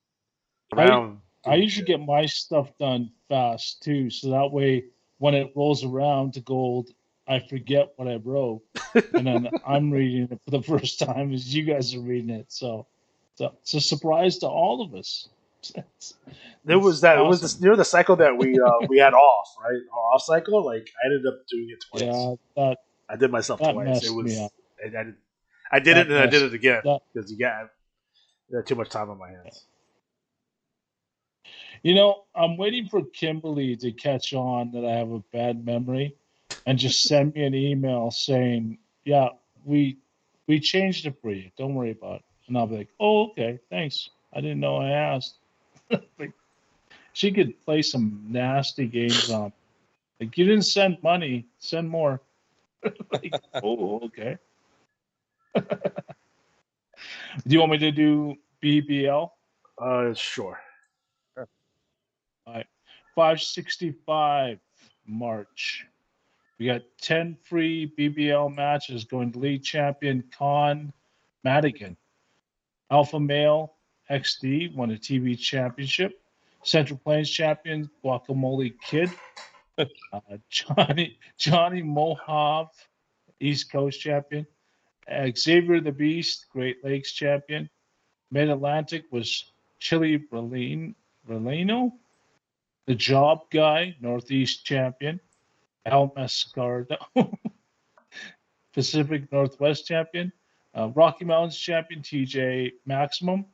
I usually get my stuff done fast too, so that way when it rolls around to gold, I forget what I wrote, and then I'm reading it for the first time as you guys are reading it. So it's a surprise to all of us. There was that. Awesome. It was the cycle that we had off, right? Our off cycle. Like I ended up doing it twice. Yeah, I did myself that twice. Messed me up. I did it and I did it again because you had too much time on my hands. You know, I'm waiting for Kimberly to catch on that I have a bad memory and just send me an email saying, yeah, we changed it for you. Don't worry about it. And I'll be like, oh, okay, thanks. I didn't know I asked. Like, she could play some nasty games on. Like, you didn't send money, send more. Like, oh, okay. Do you want me to do BBL? Sure. All right. 565 March. We got 10 free BBL matches going to league champion Con Madigan. Alpha Male XD won a TV championship. Central Plains champion Guacamole Kid. Johnny Mohave, East Coast champion. Xavier the Beast, Great Lakes champion. Mid-Atlantic was Chili Releno. The Job Guy, Northeast champion. El Mascardo. Pacific Northwest champion. Rocky Mountains champion TJ Maximum.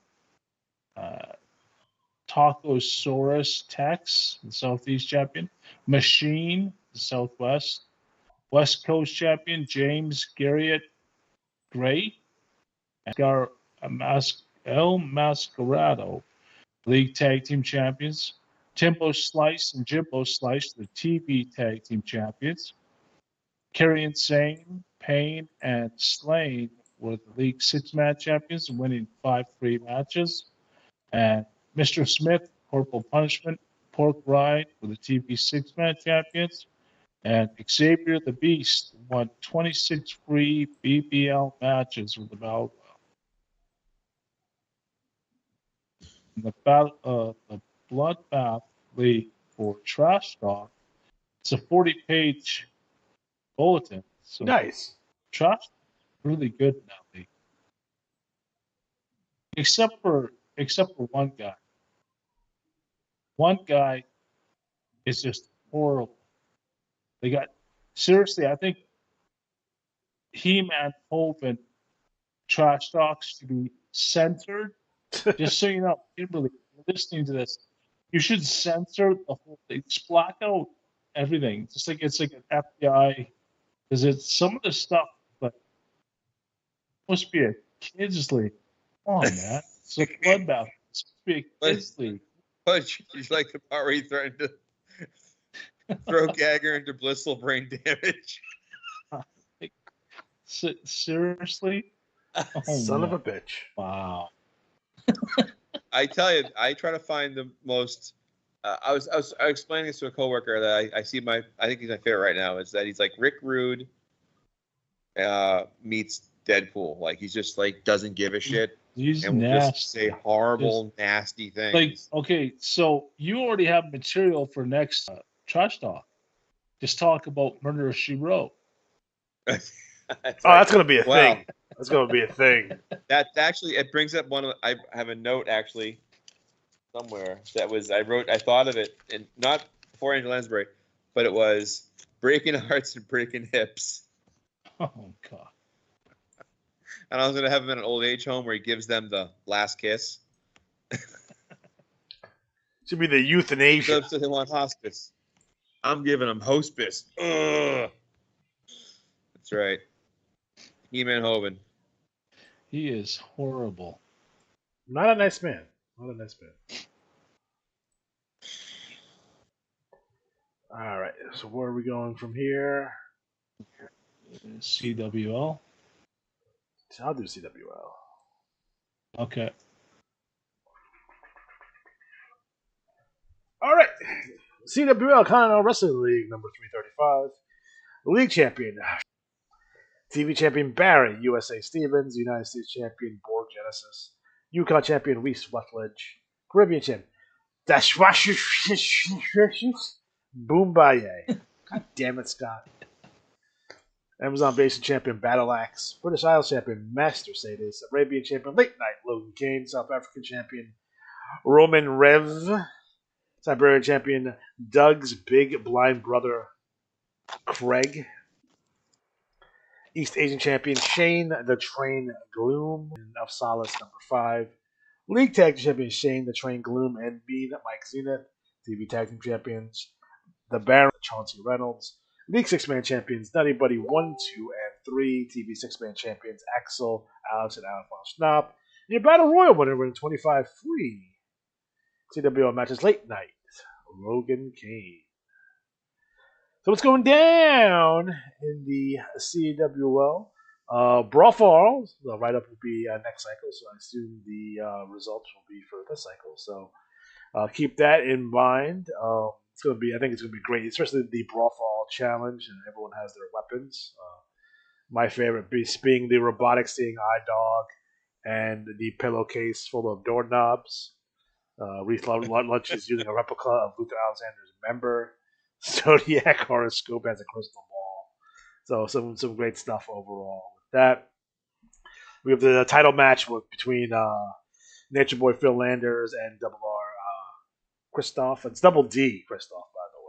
Tacosaurus Tex, the Southeast champion. Machine, the Southwest. West Coast champion James Garriott Gray. El Mascarado, League Tag Team Champions. Timbo Slice and Jimbo Slice, the TV Tag Team Champions. Karrion Sane, Payne, and Slane were the League 6-man champions, winning 5-3 matches. And Mr. Smith, Corporal Punishment, Pork Ride were the TV 6-man champions. And Xavier the Beast won 26 free BBL matches with the Battle. The Bloodbath League for Trash Talk. It's a 40-page bulletin. So Nice. Trash really good in that league. Except for one guy. One guy is just horrible. They got seriously, I think He-Man, Hope, Trash Talk should be censored. Just so you know, Kimberly, listening to this, you should censor the whole thing. Just black out everything. Just like it's like an FBI, because it's some of the stuff, but must be a kids league. Come on, man. It's a bloodbath. It's supposed to be a kids league. But you like the part where he threatened to throw Gagger into blissful brain damage. Seriously? Oh, Son of a bitch. Wow. I tell you, I try to find the most. I was explaining this to a coworker that I see I think he's my favorite right now. Is that he's like Rick Rude meets Deadpool. Like he's just like doesn't give a shit. He's and nasty. will just say horrible, nasty things. Like, okay, so you already have material for next Trash Talk. Just talk about Murder She Wrote. That's gonna be a thing. That's gonna be a thing. That actually, it brings up one. I have a note actually somewhere that was I thought of it, and not before Angel Lansbury, but it was breaking hearts and breaking hips. Oh God. And I was going to have him in an old age home where he gives them the last kiss. Should be the euthanasia. So they want hospice. I'm giving them hospice. Ugh. That's right. He-Man Hoban. He is horrible. Not a nice man. Not a nice man. All right. So where are we going from here? CWL. I'll do CWL. Okay. All right. CWL Continental Wrestling League number 335. League champion. TV champion Barry, USA Stevens. United States champion Borg Genesis. Yukon champion Reese Rutledge. Caribbean champion Boombaye. God damn it, Scott. Amazon Basin champion Battle Axe, British Isles champion Master Sadis, Arabian champion Late Night Logan Kane, South African champion Roman Rev, Siberian champion Doug's big blind brother Craig, East Asian champion Shane the Train Gloom, of Solace number 5, League Tag Team champion Shane the Train Gloom and Bean Mike Zenith, TV Tag Team champions The Baron Chauncey Reynolds, League 6-man champions Nutty Buddy 1, 2, and 3. TV 6-man champions Axel, Alex, and Alphonse Schnapp. And your Battle Royal winner winning 25 free CWL matches late night. Logan Kane. So what's going down in the CWL? Brawl for All. The write-up will be next cycle, so I assume the results will be for this cycle. So keep that in mind. It's going to be, I think it's going to be great, especially the Brawl for All challenge, and everyone has their weapons. My favorite being the robotic seeing eye dog and the pillowcase full of doorknobs. Reese Lunch is using a replica of Luther Alexander's member. Zodiac horoscope has a crystal ball. So some great stuff overall with that. We have the title match between Nature Boy Phil Landers and Double R Christoph. It's Double D Christoph, by the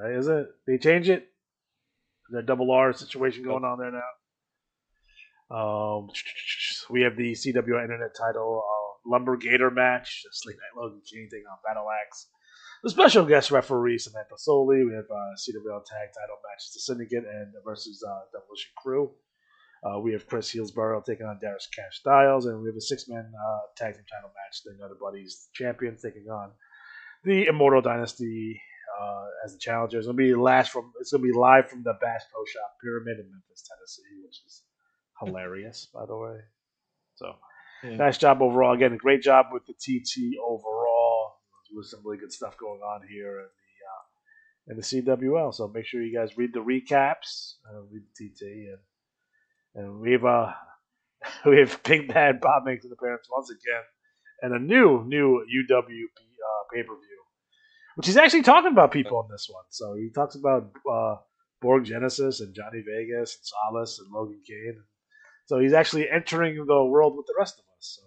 way. Right? Is it? Did they change it? Is there a Double R situation going on there now? We have the CWL Internet title Lumber Gator match. Sleep Night Logan King taking on Battle Axe. The special guest referee Samantha Soli. We have CWL Tag title matches: the Syndicate and versus Demolition Crew. We have Chris Healsborough taking on Darius Cash Styles, and we have a 6-man tag team title match. The Other Buddies champions taking on the Immortal Dynasty as the challengers. It's gonna be live from the Bass Pro Shop Pyramid in Memphis, Tennessee, which is hilarious, by the way. So, nice job overall. Again, a great job with the TT overall. There's some really good stuff going on here in the CWL. So make sure you guys read the recaps, read the TT, and we have Big Bad Bob makes an appearance once again, and a new UW pay per view, which he's actually talking about people on this one. So he talks about Borg Genesis and Johnny Vegas and Solace and Logan Kane. So he's actually entering the world with the rest of us. So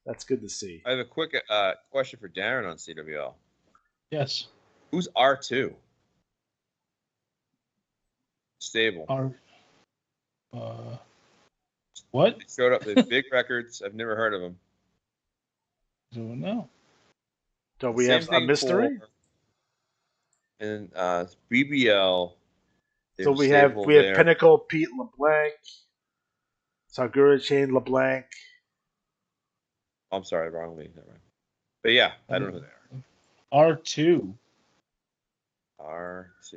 that's good to see. I have a quick question for Darren on CWL. Yes. Who's R2? Stable. What? They showed up with big records. I've never heard of them. Don't know. So we have a mystery. And BBL. So we have Pinnacle Pete LeBlanc, Sagura Chain LeBlanc. Oh, I'm sorry, wrong league. But yeah, I don't know who they are. R2. R2.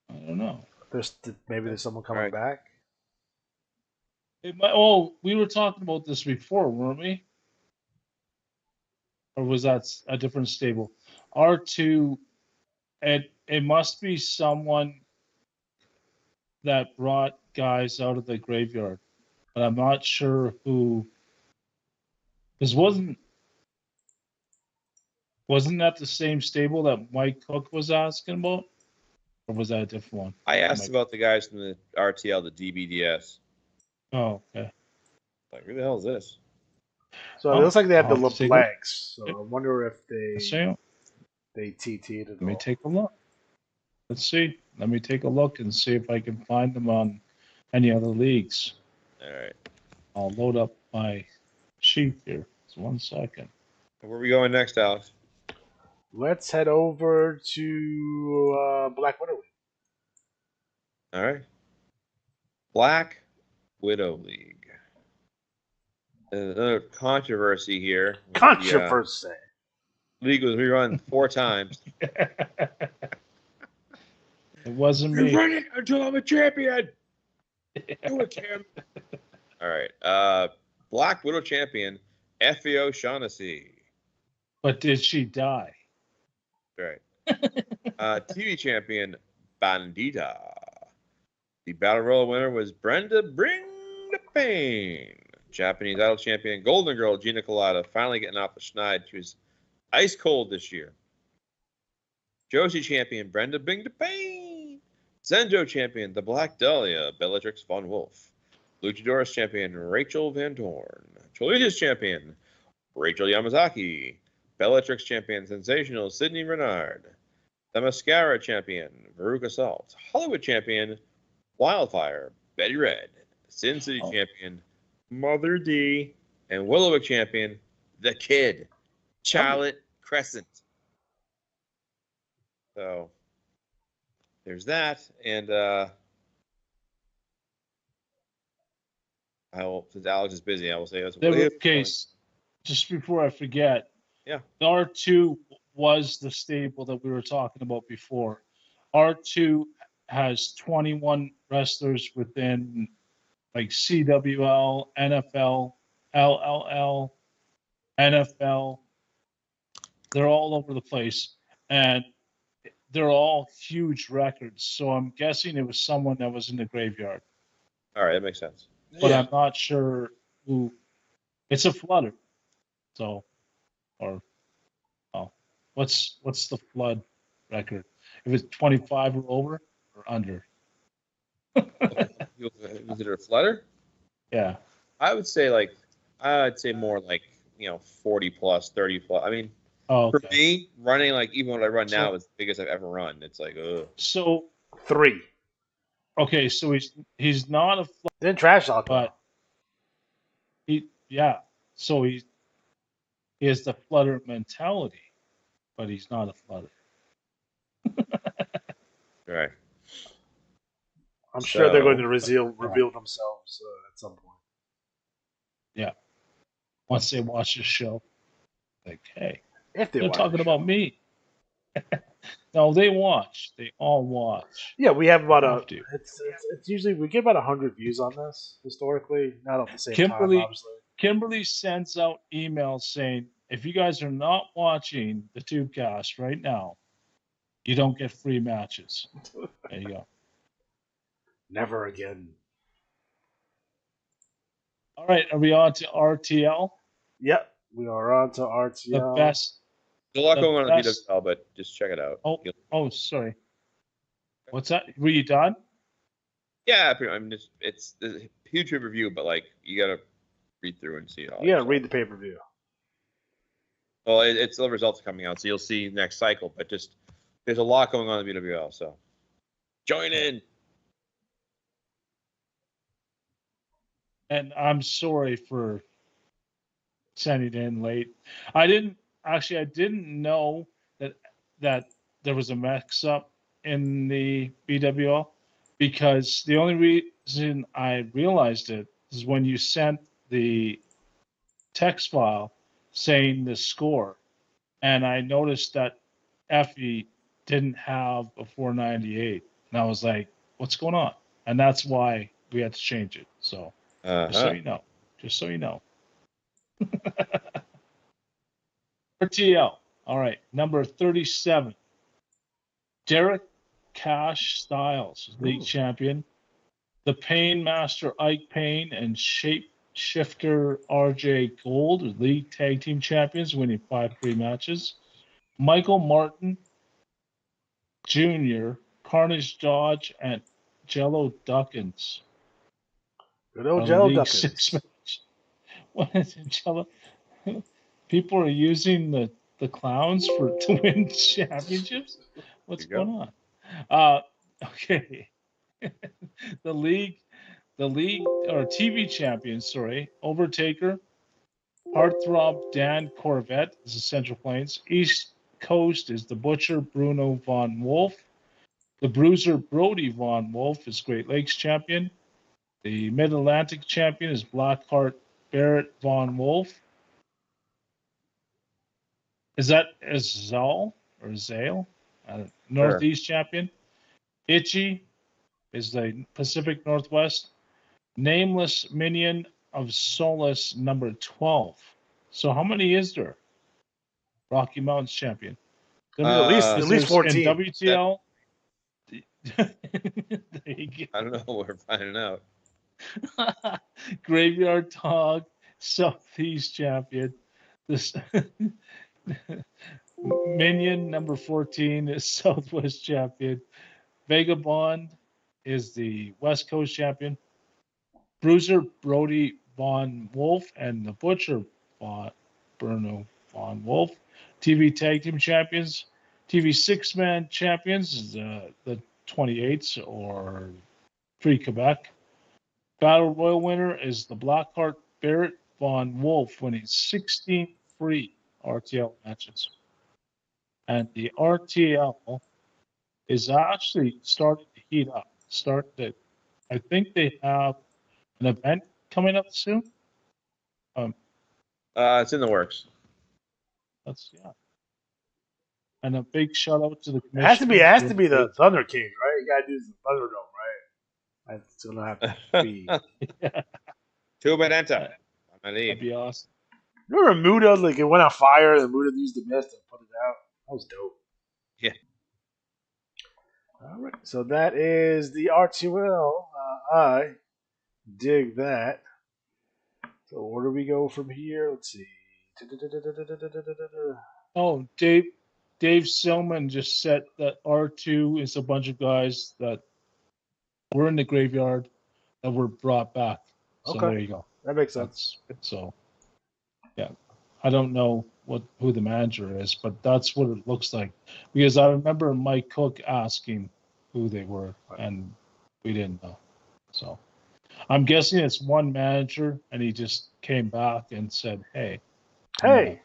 I don't know. Maybe there's someone coming back. We were talking about this before, weren't we? Or was that a different stable? R2, it must be someone that brought guys out of the graveyard. But I'm not sure who. This wasn't that the same stable that Mike Cook was asking about? Or was that a different one? I asked about the guys from the RTL, the DBDS. Oh, okay. Like, who the hell is this? So it looks like they have the LeBlancs. So I wonder if they TT'd it. Let me take a look. Let's see. Let me take a look and see if I can find them on any other leagues. All right. I'll load up my sheet here. Just 1 second. Where are we going next, Alex? Let's head over to Black Widow League. All right. Black Widow League. Another controversy here. Controversy. The league was rerun 4 times. It wasn't me. You're running until I'm a champion. Do it, Tim. All right. Black Widow champion, FAO Shaughnessy. But did she die? Right. TV champion, Bandita. The Battle Royal winner was Brenda Bring the Pain. Japanese Idol champion, Golden Girl, Gina Colada, finally getting off the schneid. She was ice cold this year. Joshi champion, Brenda Bring the Pain. Zenjo champion, the Black Dahlia, Bellatrix Von Wolf. Luchadores champion, Rachel Van Dorn. Cholitas champion, Rachel Yamazaki. Bellatrix champion, Sensational, Sydney Renard. The Mascara champion, Veruca Salt. Hollywood champion, Wildfire, Betty Red. Sin City champion, Mother D. And Willowwick champion, The Kid, Charlotte Crescent. So, there's that. And since Alex is busy, I will say that's case. Just before I forget, yeah, R2 was the stable that we were talking about before. R2 has 21 wrestlers within like CWL, NFL, LLL, NFL. They're all over the place, and they're all huge records. So I'm guessing it was someone that was in the graveyard. All right, that makes sense. But I'm not sure who. It's a flutter. So, what's the flood record? If it's 25 or over or under? Is it a flutter? Yeah. I'd say more like 40 plus, 30 plus. I mean, for me, running like even what I run now is the biggest I've ever run. It's like So 3. Okay, so he's not a flood. Then trash talk. But So he has the flutter mentality, but he's not a flutter. Right. I'm sure they're going to So- reveal themselves at some point. Yeah. Once they watch the show, like, hey, If they they're watch talking the about show. me. No, they watch. They all watch. Yeah, we have about Have to. it's usually we get about 100 views on this historically, not at the same time, obviously. Kimberly sends out emails saying, if you guys are not watching the Tubecast right now, you don't get free matches. There you go. Never again. All right, are we on to RTL? Yep, we are on to RTL. The best. There's a lot The going on at best- PWL, but just check it out. Oh, sorry. What's that? Were you done? Yeah, I mean, it's a huge review, but like you gotta read through and see it all. You gotta read the pay-per-view. Well, it's the results coming out, so you'll see next cycle. But just there's a lot going on in the PWL, so join in. And I'm sorry for sending it in late. I didn't know that there was a mix up in the BWL, because the only reason I realized it is when you sent the text file saying the score, and I noticed that Effie didn't have a 498, and I was like, what's going on? And that's why we had to change it. So just so you know. RTL. All right, number 37. Derek Cash Styles, league champion. The Pain Master Ike Payne and Shape Shifter RJ Gold, league tag team champions, winning 5 free matches. Michael Martin Jr., Carnage Dodge, and Jello Duckins. Good old Jello Duckins. 6 match. What is it, Jello? People are using the clowns to win championships? What's going on? Okay. the league or TV champions, Overtaker, Heartthrob Dan Corvette is the Central Plains. East Coast is the Butcher Bruno Von Wolf. The Bruiser Brody Von Wolf is Great Lakes champion. The Mid-Atlantic champion is Blackheart Barrett Von Wolf. Is that Zal or Zale? Northeast champion. Itchy is the Pacific Northwest. Nameless Minion of Solace number 12. So how many is there? Rocky Mountains champion. At least 14. In WTL. There you go. I don't know. We're finding out. Graveyard Dog, Southeast champion. This Minion number 14 is Southwest champion. Vagabond is the West Coast champion. Bruiser Brody Von Wolf and the Butcher Bruno Von Wolf, TV Tag Team Champions. TV 6-man champions, the 28s or Free Quebec. Battle Royal winner is the Blackheart Barrett Von Wolf, winning 16 free RTL matches. And the RTL is actually starting to heat up. I think they have an event coming up soon. It's in the works. And a big shout out to the commissioner. It has to be the Thunder King, right? You gotta do the Thunderdome, right? It's gonna have to be. Tubecast. That'd be awesome. Remember Muda? Like it went on fire, and Muda used the mist and put it out. That was dope. Yeah. All right, so that is the R2L. I dig that. So where do we go from here? Let's see. Oh, Dave Silman just said that R2 is a bunch of guys that were in the graveyard that were brought back. So there you go. That makes sense. So, yeah. I don't know who the manager is, but that's what it looks like. Because I remember Mike Cook asking who they were, and we didn't know. So I'm guessing it's one manager, and he just came back and said, "Hey, Hey,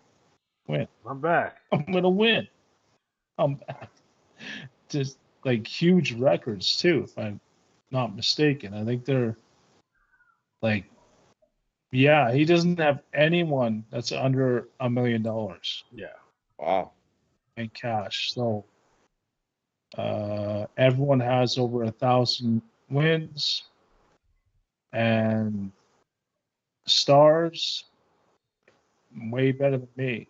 win. I'm back. I'm gonna win. I'm back." Just like huge records too, if I'm not mistaken. I think they're like, yeah, he doesn't have anyone that's under $1 million Yeah. Wow. in cash. So everyone has over 1,000 wins and stars. Way better than me.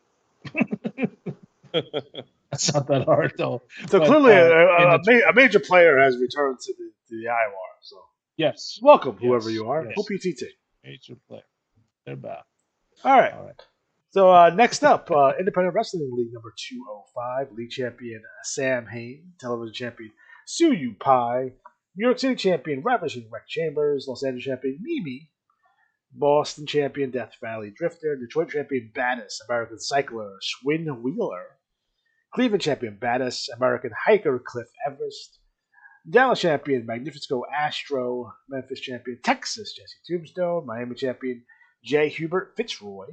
That's not that hard though. So But, clearly, in a major player has returned to the IWAR. So yes, welcome, whoever yes, you are. yes. Hope PTT. Major player. They're back. All right. All right. So next up, Independent Wrestling League number 205, league champion Sam Hain, television champion Suyu Pai, New York City champion Ravishing Rex Chambers, Los Angeles champion Mimi, Boston champion Death Valley Drifter, Detroit champion Battis, American cycler Swin Wheeler, Cleveland champion Battis, American hiker Cliff Everest, Dallas champion Magnifico Astro, Memphis champion Texas Jesse Tombstone, Miami champion J. Hubert Fitzroy,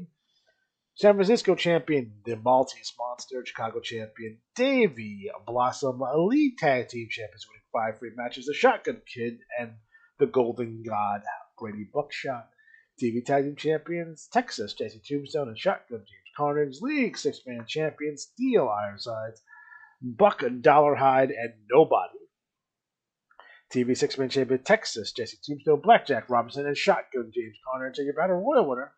San Francisco champion The Maltese Monster, Chicago champion Davey Blossom, Elite Tag Team champions winning 5 free matches, The Shotgun Kid, and The Golden God Brady Buckshot. TV Tag Team champions Texas Jesse Tombstone and Shotgun James Carnage, League 6-man champions Steel Ironsides, Buck Dollarhide, and Nobody. TV 6-man champion Texas Jesse Tombstone, Blackjack Robinson, and Shotgun James Carnage, and your Battle Royal winner,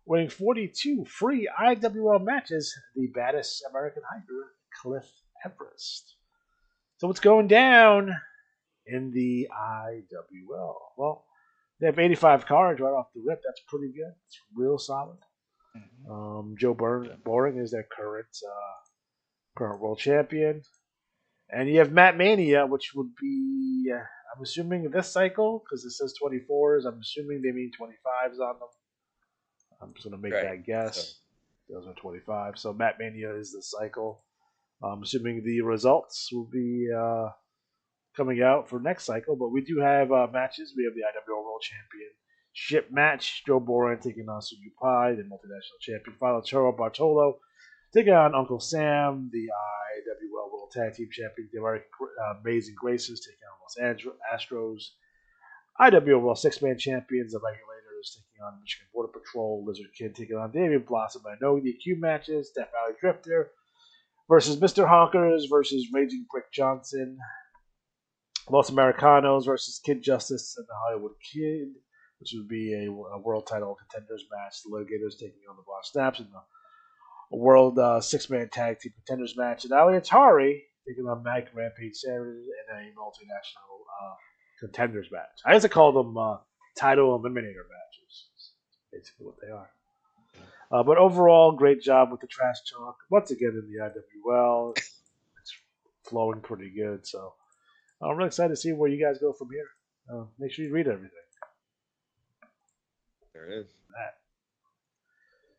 winning 42 free IWL matches, the baddest American hiker, Cliff Everest. So what's going down in the IWL? Well, they have 85 cards right off the rip. That's pretty good. It's real solid. Joe Boring is their current world champion. And you have Matt Mania, which would be, I'm assuming this cycle, because it says 24s. I'm assuming they mean 25s on them. I'm just going to make that guess. Those are 25. So Matt Mania is the cycle. I'm assuming the results will be coming out for next cycle. But we do have matches. We have the IWL World Championship match. Joe Boran taking on Suyu Pai, the multinational champion. Charo Bartolo taking on Uncle Sam, the IWL World Tag Team Champion. The Amazing Graces taking on Los Angeles Astros. IWL World 6-man champions, the Regulators taking on Michigan Border Patrol, Lizard Kid taking on David Blossom. I know DQ matches, Death Valley Drifter versus Mr. Honkers versus Raging Brick Johnson, Los Americanos versus Kid Justice and the Hollywood Kid, which would be a world title contenders match. The Litigators taking on the Boss Snaps in the world 6-man tag team contenders match. And Ali Atari taking on Mike Rampage Savage in a multinational contenders match. I used to call them title eliminator matches. That's basically what they are. But overall, great job with the trash talk. Once again in the IWL, it's flowing pretty good. So I'm really excited to see where you guys go from here. Make sure you read everything. There it is.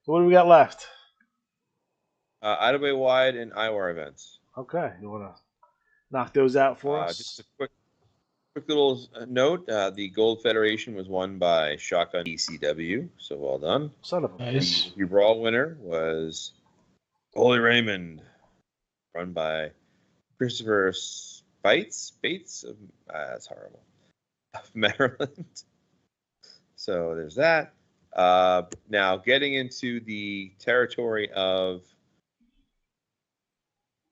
So what do we got left? IWA wide and IWAR events. Okay, you want to knock those out for us? Just a quick little note. The Gold Federation was won by Shotgun ECW, so well done. Son of a Nice. The Raw winner was Holy Raymond, run by Christopher Bates of, that's horrible, of Maryland. So there's that. Now getting into the territory of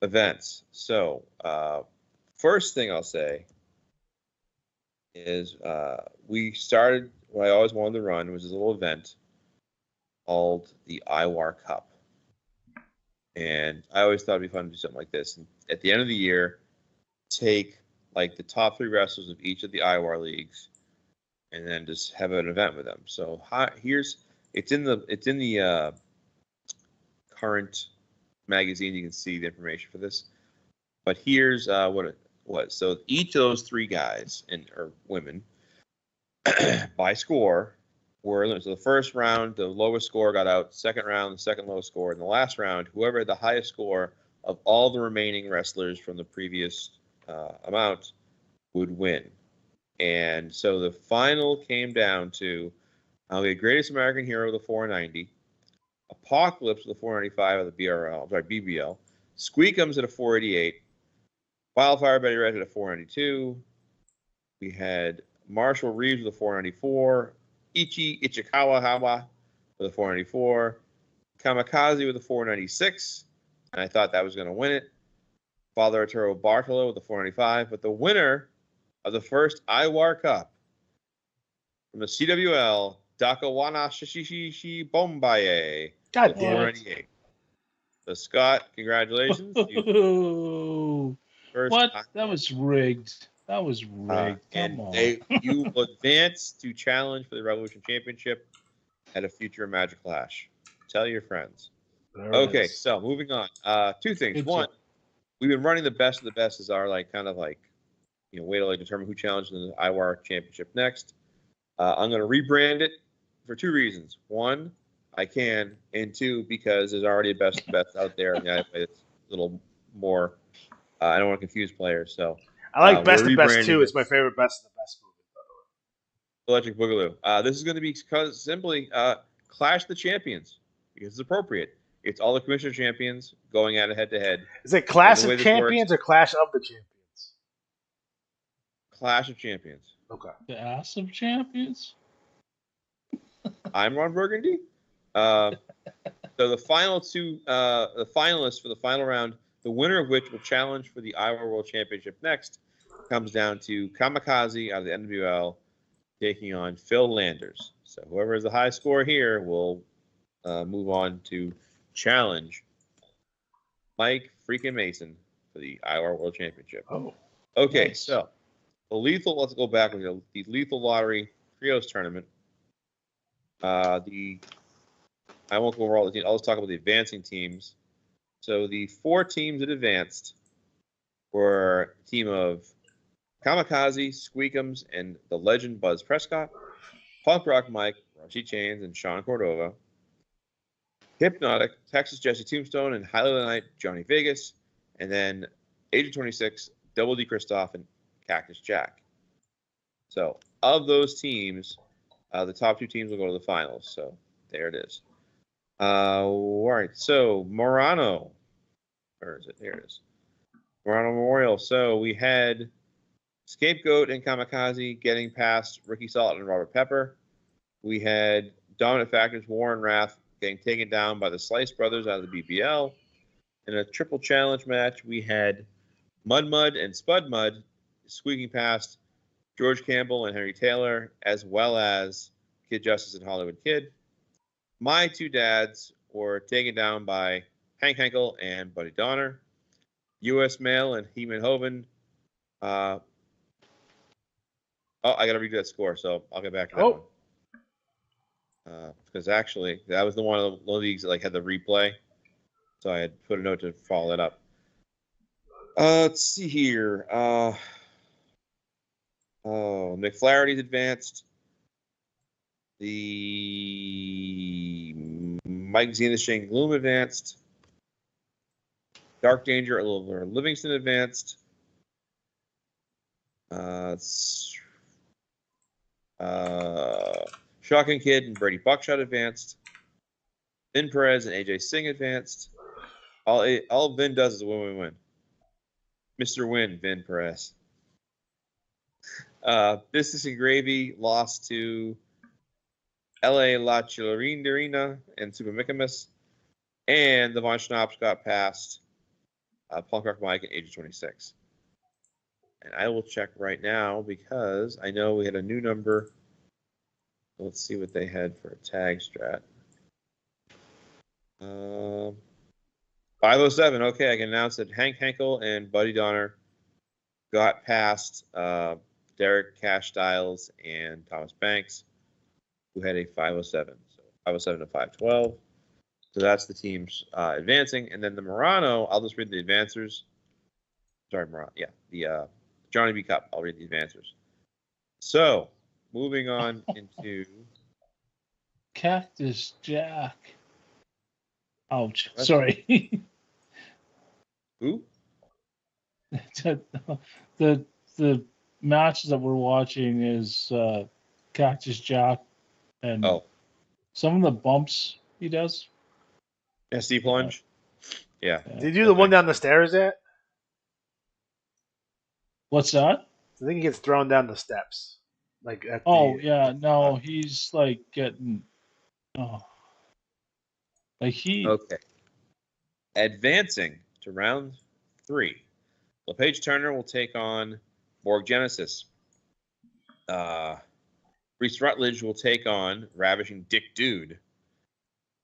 events. So first thing I'll say is we started what I always wanted to run, was this little event called the IWAR Cup. And I always thought it'd be fun to do something like this. And at the end of the year, take like the top 3 wrestlers of each of the IWAR leagues and then just have an event with them. So it's in the current magazine. You can see the information for this. But here's what it was. So each of those 3 guys or women by score were, so the first round, the lowest score got out. Second round, the second lowest score. And the last round, whoever had the highest score of all the remaining wrestlers from the previous amount would win. And so the final came down to We had Greatest American Hero with a 490. Apocalypse with a 495 of the BBL. Squeakums at a 488. Wildfire Betty Red at a 492. We had Marshall Reeves with a 494. Ichikawa Hawa with a 494. Kamikaze with a 496. And I thought that was going to win it. Father Arturo Bartolo with a 495. But the winner of the first IWAR Cup from the CWL, Dakawana Shishishi Bombaye. God damn it. So, Scott, congratulations. What? That was rigged. That was rigged. Come on. You will advance to challenge for the Revolution Championship at a future Magic Clash. Tell your friends. Okay, so moving on. Two things. Good One, job. we've been running the best of the best as our way to determine who challenges in the IWAR Championship next. I'm going to rebrand it for two reasons. One, I can, and two, because there's already a best of the best out there, and it's a little more. I don't want to confuse players, so I like Best of Best too. It's my favorite Best of the Best movie, by the way. Electric Boogaloo. This is going to be simply Clash the Champions because it's appropriate. It's all the Commissioner Champions going at it head-to-head. Is it Clash of Champions or Clash of the Champions? Clash of Champions. Okay. The Ass of Champions? I'm Ron Burgundy. So the final two, the finalists for the final round, the winner of which will challenge for the IWAR World Championship next, comes down to Kamikaze out of the NWL taking on Phil Landers. So whoever has the high score here will move on to challenge Mike freaking Mason for the IWAR World Championship. Oh. Okay, nice. So let's go back with the Lethal Lottery Trios Tournament. I won't go over all the teams. I'll just talk about the advancing teams. So the four teams that advanced were a team of Kamikaze, Squeakums, and the legend Buzz Prescott, Punk Rock Mike, Rashi Chains, and Sean Cordova, Hypnotic, Texas Jesse Tombstone, and Highlight Night Johnny Vegas, and then Agent 26, Double D Christoph, and Cactus Jack. So of those teams, the top two teams will go to the finals. So there it is. All right. So Murano, where is it? Here it is. Murano Memorial. So we had Scapegoat and Kamikaze getting past Ricky Salt and Robert Pepper. We had Dominant Factors, Warren Wrath getting taken down by the Slice Brothers out of the BBL. In a triple challenge match, we had Mud and Spud Mud squeaking past George Campbell and Henry Taylor, as well as Kid Justice and Hollywood Kid. My two dads were taken down by Hank Henkel and Buddy Donner. U.S. Mail and Heeman Hoven. I got to redo that score, so I'll get back to that one. Because actually, that was one of the leagues that had the replay, so I had put a note to follow that up. Let's see here. McFlaherty's advanced. The Mike Zenishing Gloom advanced. Dark Danger over Livingston advanced. Shocking Kid and Brady Buckshot advanced. Vin Perez and AJ Singh advanced. All Vin does is win. Mr. Win, Vin Perez. Business and Gravy lost to LA La Chilarina and Super Mikamus. And the Von Schnapps got past Punk Rock Mike and Agent 26. And I will check right now because I know we had a new number. Let's see what they had for a tag strat. 507. Okay, I can announce that Hank Henkel and Buddy Donner got past Derek Cash Styles and Thomas Banks, who had a 507. So 507 to 512. So that's the teams advancing. And then the Murano, I'll just read the advancers. Sorry, Murano. Yeah, the Johnny B. Cup. I'll read the advancers. So, moving on into Cactus Jack. Ouch. Sorry. Who? The matches that we're watching is Cactus Jack And Oh, some of the bumps he does. SD plunge. Yeah. Did you do the one down the stairs yet? What's that? I think he gets thrown down the steps. Like at No, he's like getting. Oh, like he. Okay. Advancing to round 3. LePage Turner will take on Borg Genesis. Reese Rutledge will take on Ravishing Dick Dude.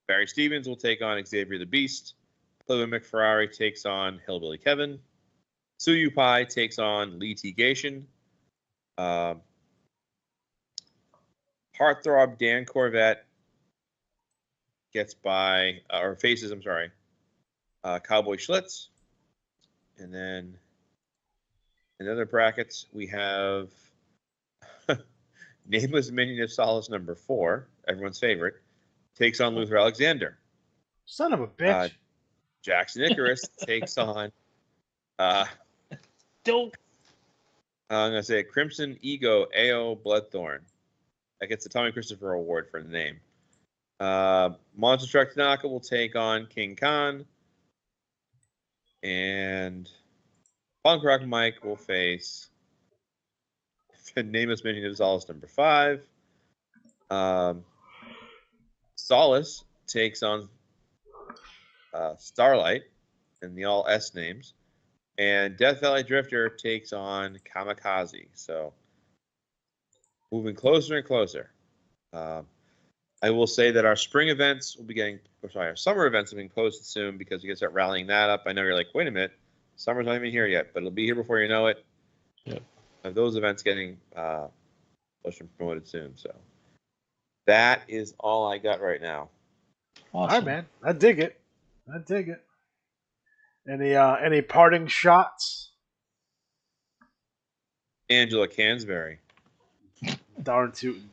Barry Stevens will take on Xavier the Beast. Clevin McFerrari takes on Hillbilly Kevin. Suyu Pai takes on Lee T. Gation. Heartthrob Dan Corvette faces Cowboy Schlitz. And then in other brackets, we have Nameless Minion of Solace number 4, everyone's favorite, takes on Luther Alexander. Son of a bitch. Jackson Icarus takes on Don't. I'm going to say Crimson Ego A.O. Bloodthorn. That gets the Tommy Christopher Award for the name. Monster Truck Tanaka will take on King Khan. And Punk Rock Mike will face Nameless Minion of Solace number 5. Solace takes on Starlight and the all S names. And Death Valley Drifter takes on Kamikaze. So moving closer and closer. I will say that our spring events will be our summer events will be closed soon because you can start rallying that up. I know you're like, wait a minute, summer's not even here yet, but it'll be here before you know it. Yep. Those events getting pushed and promoted soon. So that is all I got right now. Awesome. All right, man. I dig it. Any parting shots? Angela Cansberry. Darn tootin'.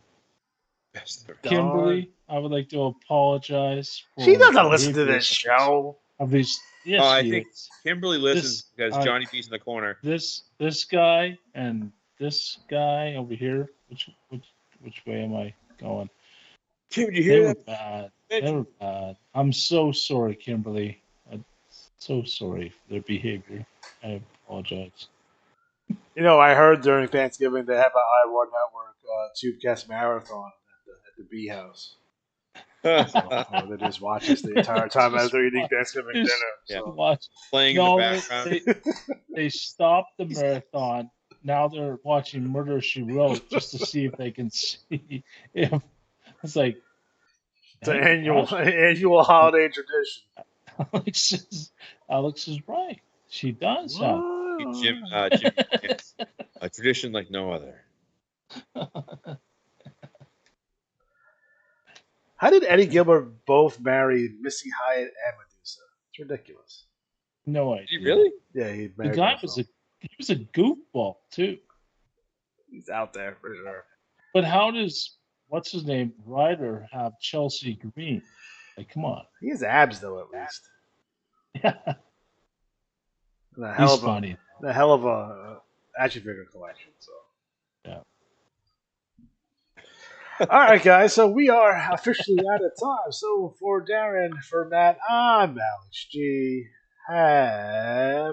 Kimberly, I would like to apologize. She doesn't listen to this show. Of these, yes, I think Kimberly listens because Johnny B's in the corner. This guy and this guy over here. Which way am I going? Kim, did you hear that? Bad. They were bad. I'm so sorry, Kimberly. I'm so sorry for their behavior. I apologize. You know, I heard during Thanksgiving they have an IWAR Network Tubecast marathon at the Bee House. So they just watch us the entire time as they're eating Thanksgiving dinner. So. Playing in the background. They stopped the marathon. Now they're watching Murder, She Wrote just to see if they can see if it's like it's an annual holiday tradition. Alex is right. She does. Jim, a tradition like no other. How did Eddie Gilbert both marry Missy Hyatt and Medusa? It's ridiculous. No idea. Did he really? Yeah, he married the guy was a goofball too. He's out there for sure. But how does what's his name Ryder have Chelsea Green? Like, come on. He has abs though, at least. Yeah. He's funny. The hell of a action figure collection. So. Yeah. All right, guys. So we are officially out of time. So for Darren, for Matt, I'm Alex G. Have